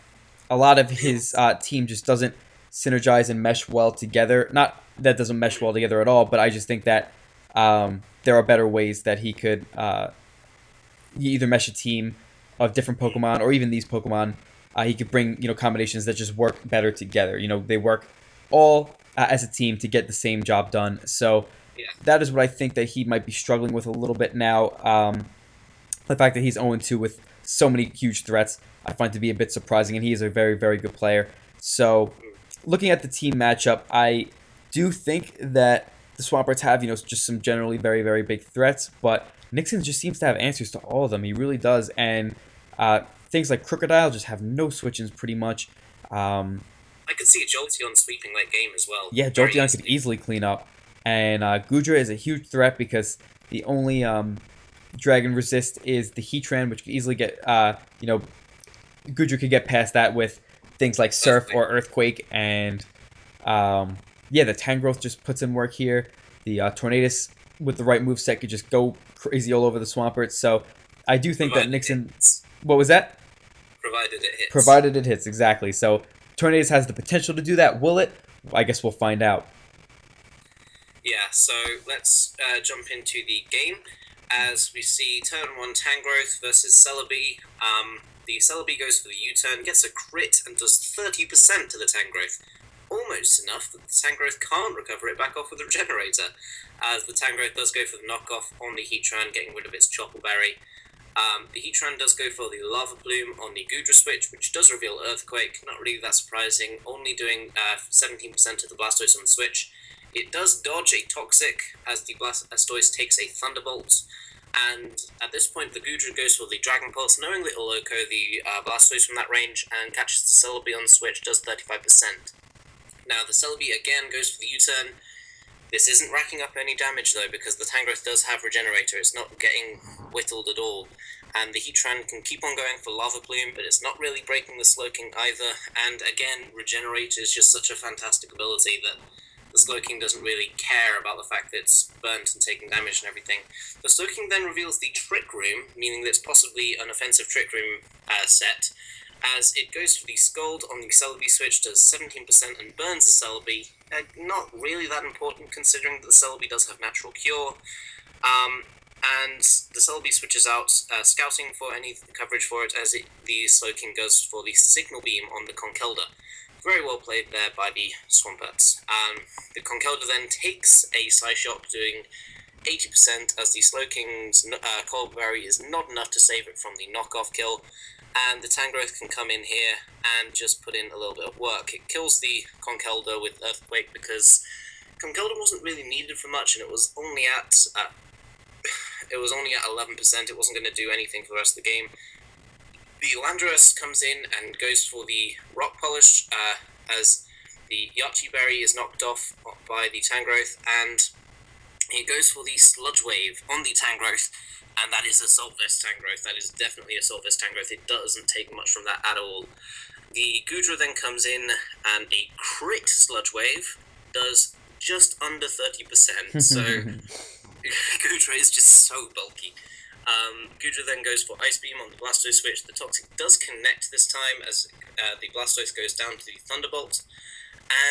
a lot of his team just doesn't synergize and mesh well together. Not that doesn't mesh well together at all, but I just think that there are better ways that he could either mesh a team of different Pokemon or even these Pokemon he could bring combinations that just work better together. They work all as a team to get the same job done. So Yeah. that is what I think that he might be struggling with a little bit now. The fact that he's 0-2 with so many huge threats, I find to be a bit surprising, and he is a very, very good player. So, looking at the team matchup, I do think that the Swamperts have, just some generally very, very big threats, but Nixon just seems to have answers to all of them. He really does, and things like Crocodile just have no switch-ins pretty much. I could see Jolteon sweeping that game as well. Yeah, Very Jolteon could easily clean up, and Gudra is a huge threat because the only Dragon resist is the Heatran, which could easily get, Gudra could get past that with things like Surf or Earthquake, and yeah, the Tangrowth just puts in work here. The Tornadus with the right moveset could just go crazy all over the Swampert. So I do think that Nixon. What was that? Provided it hits. Provided it hits, exactly. So Tornadus has the potential to do that. Will it? I guess we'll find out. Yeah, so let's jump into the game. As we see turn 1 Tangrowth versus Celebi. The Celebi goes for the U-turn, gets a crit, and does 30% to the Tangrowth. Almost enough that the Tangrowth can't recover it back off with a Regenerator, as the Tangrowth does go for the knockoff on the Heatran, getting rid of its Chople Berry. The Heatran does go for the Lava Plume on the Gudra switch, which does reveal Earthquake, not really that surprising, only doing 17% of the Blastoise on the switch. It does dodge a Toxic, as the Blastoise takes a Thunderbolt, and at this point the Gudra goes for the Dragon Pulse, knowing that it'll Loco the Blastoise from that range, and catches the Celebi on the switch, does 35%. Now the Celebi again goes for the U-turn. This isn't racking up any damage though, because the Tangrowth does have Regenerator, it's not getting whittled at all. And the Heatran can keep on going for Lava Plume, but it's not really breaking the Slowking either, and again, Regenerate is just such a fantastic ability that the Slowking doesn't really care about the fact that it's burnt and taking damage and everything. The Slowking then reveals the Trick Room, meaning that it's possibly an offensive Trick Room set, as it goes for the Scald on the Celebi switch, does 17% and burns the Celebi. Not really that important considering that the Celebi does have Natural Cure. And the Celebi switches out, scouting for any coverage for it, as the Slowking goes for the Signal Beam on the Conkeldurr. Very well played there by the Swamperts. The Conkeldurr then takes a Psyshock, doing 80%, as the Slowking's Cold Berry is not enough to save it from the knockoff kill, and the Tangrowth can come in here and just put in a little bit of work. It kills the Conkeldurr with Earthquake because Conkeldurr wasn't really needed for much, and it was only at 11%. It wasn't going to do anything for the rest of the game. The Landorus comes in and goes for the Rock Polish, as the Yachi Berry is knocked off by the Tangrowth, and it goes for the Sludge Wave on the Tangrowth, and that is a Assault Vest Tangrowth. That is definitely a Assault Vest Tangrowth. It doesn't take much from that at all. The Gudra then comes in, and a crit Sludge Wave does just under 30%, so Gudra is just so bulky. Gudra then goes for Ice Beam on the Blastoise switch. The Toxic does connect this time, as the Blastoise goes down to the Thunderbolt,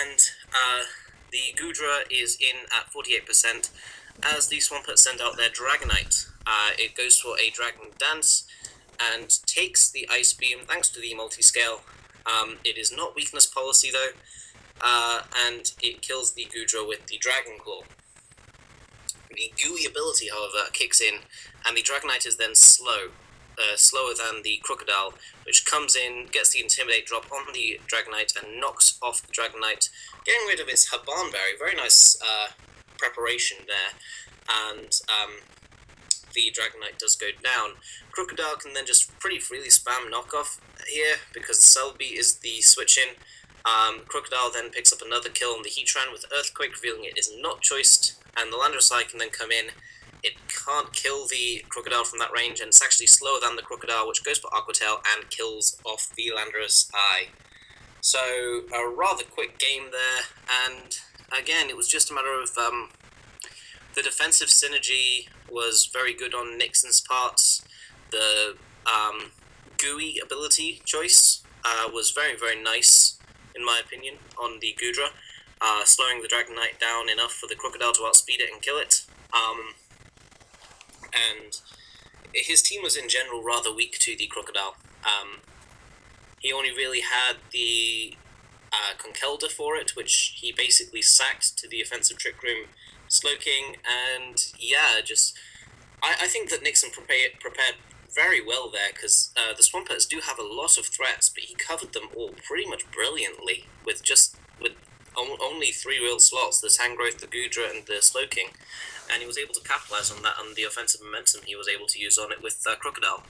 and the Gudra is in at 48%, as the Swampert send out their Dragonite. It goes for a Dragon Dance, and takes the Ice Beam, thanks to the multi-scale. It is not weakness policy though, and it kills the Gudra with the Dragon Claw. The Gooey ability, however, kicks in, and the Dragonite is then slower than the Crocodile, which comes in, gets the Intimidate drop on the Dragonite, and knocks off the Dragonite, getting rid of its Haban Berry. Very nice preparation there, and the Dragonite does go down. Crocodile can then just pretty freely spam knockoff here, because Celebi is the switch-in. Crocodile then picks up another kill on the Heatran with Earthquake, revealing it is not choiced, and the Landorus can then come in. It can't kill the Crocodile from that range, and it's actually slower than the Crocodile, which goes for Aqua Tail and kills off the Landorus Eye. So, a rather quick game there, and again, it was just a matter of the defensive synergy was very good on Nixon's parts. The Gooey ability choice was very, very nice, in my opinion, on the Gudra, slowing the Dragonite down enough for the Crocodile to outspeed it and kill it. And his team was in general rather weak to the Crocodile. He only really had the Conkelda for it, which he basically sacked to the offensive trick room Slowking, and yeah, just I think that Nixon prepared very well there because the Swampers do have a lot of threats, but he covered them all pretty much brilliantly with only three real slots: the Tangrowth, the Gudra, and the Slowking, and he was able to capitalize on that and the offensive momentum he was able to use on it with Crocodile.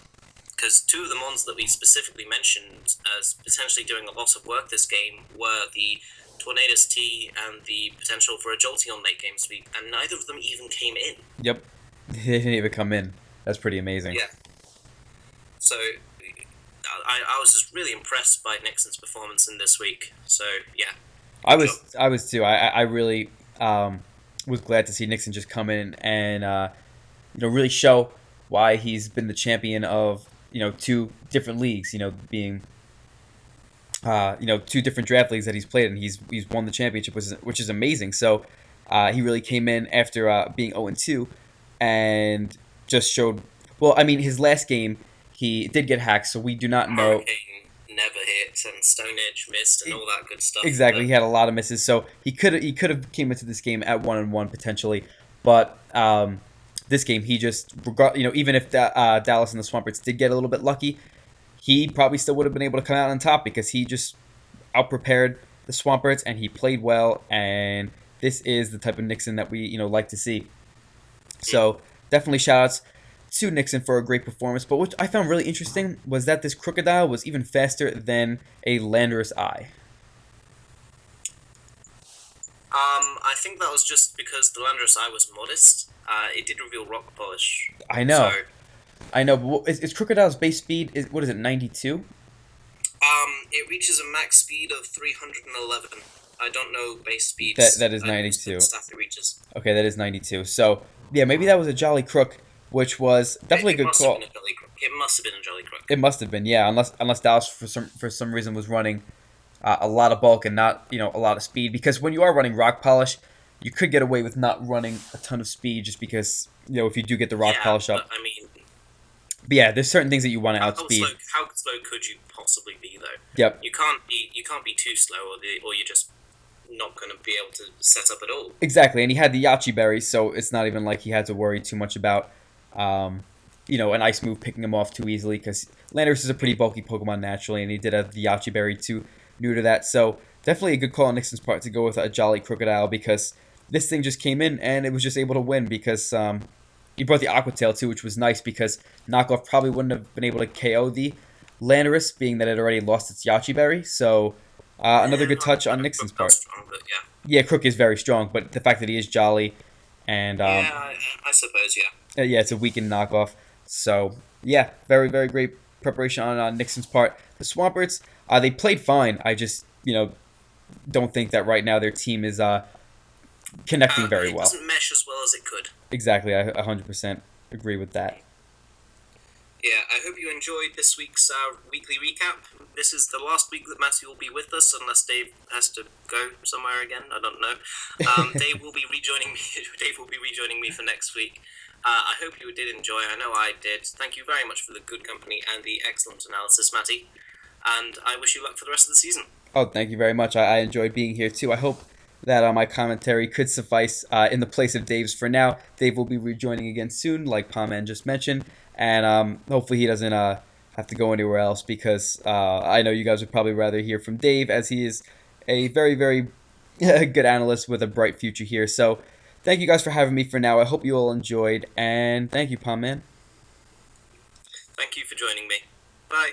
Because two of the mons that we specifically mentioned as potentially doing a lot of work this game were the Tornadus T and the potential for a Jolteon late game speed, and neither of them even came in. Yep, they didn't even come in. That's pretty amazing. Yeah. So I was just really impressed by Nixon's performance in this week. So yeah, I was too. I really was glad to see Nixon just come in and really show why he's been the champion of two different leagues. Being two different draft leagues that he's played, and he's won the championship, which is amazing. So he really came in after being 0-2 and just showed. Well, I mean, his last game he did get hacked, so we do not know. Hurricane never hit and Stone Edge missed and all that good stuff. Exactly, he had a lot of misses, so he could have came into this game at 1-1 potentially, but this game he just even if Dallas and the Swamperts did get a little bit lucky, he probably still would have been able to come out on top because he just outprepared the Swamperts and he played well, and this is the type of Nixon that we like to see. So definitely shout outs to Nixon for a great performance. But what I found really interesting was that this Crocodile was even faster than a Landorus Eye. I think that was just because the Landorus Eye was modest. It did reveal Rock Polish. I know. So, I know. But is Crocodile's base speed what is it, 92? It reaches a max speed of 311. I don't know base speed. That is 92. Stuff it reaches. Okay, that is 92. So yeah, maybe that was a Jolly Crook, which was definitely a good call. It must have been a Jolly Crook. It must have been, yeah. Unless Dallas for some reason was running a lot of bulk and not a lot of speed, because when you are running Rock Polish, you could get away with not running a ton of speed just because if you do get the Rock Polish up. I mean, but yeah, there's certain things that you want to outspeed. How slow could you possibly be though? Yep. You can't be too slow, or you're just not going to be able to set up at all. Exactly, and he had the Yachi Berry, so it's not even like he had to worry too much about an ice move picking him off too easily, because Landorus is a pretty bulky Pokemon naturally, and he did have the Yachi Berry too new to that. So definitely a good call on Nixon's part to go with a Jolly Crocodile, because this thing just came in and it was just able to win because he brought the Aqua Tail too, which was nice because Knockoff probably wouldn't have been able to KO the Landorus, being that it already lost its Yachi Berry. So another good touch on Nixon's part. Strong, but yeah, Crook is very strong, but the fact that he is Jolly and I suppose, yeah. Yeah, it's a weakened knockoff. So yeah, very very great preparation on Nixon's part. The Swamperts, they played fine. I just don't think that right now their team is connecting very well. It doesn't mesh as well as it could. Exactly, I 100% agree with that. Yeah, I hope you enjoyed this week's weekly recap. This is the last week that Matthew will be with us, unless Dave has to go somewhere again. I don't know. Dave will be rejoining me. Dave will be rejoining me for next week. I hope you did enjoy. I know I did. Thank you very much for the good company and the excellent analysis, Matty. And I wish you luck for the rest of the season. Oh, thank you very much. I enjoyed being here too. I hope that my commentary could suffice in the place of Dave's for now. Dave will be rejoining again soon, like Palman just mentioned. And hopefully he doesn't have to go anywhere else, because I know you guys would probably rather hear from Dave, as he is a very, very good analyst with a bright future here. So thank you guys for having me for now. I hope you all enjoyed, and thank you, Palm Man. Thank you for joining me. Bye.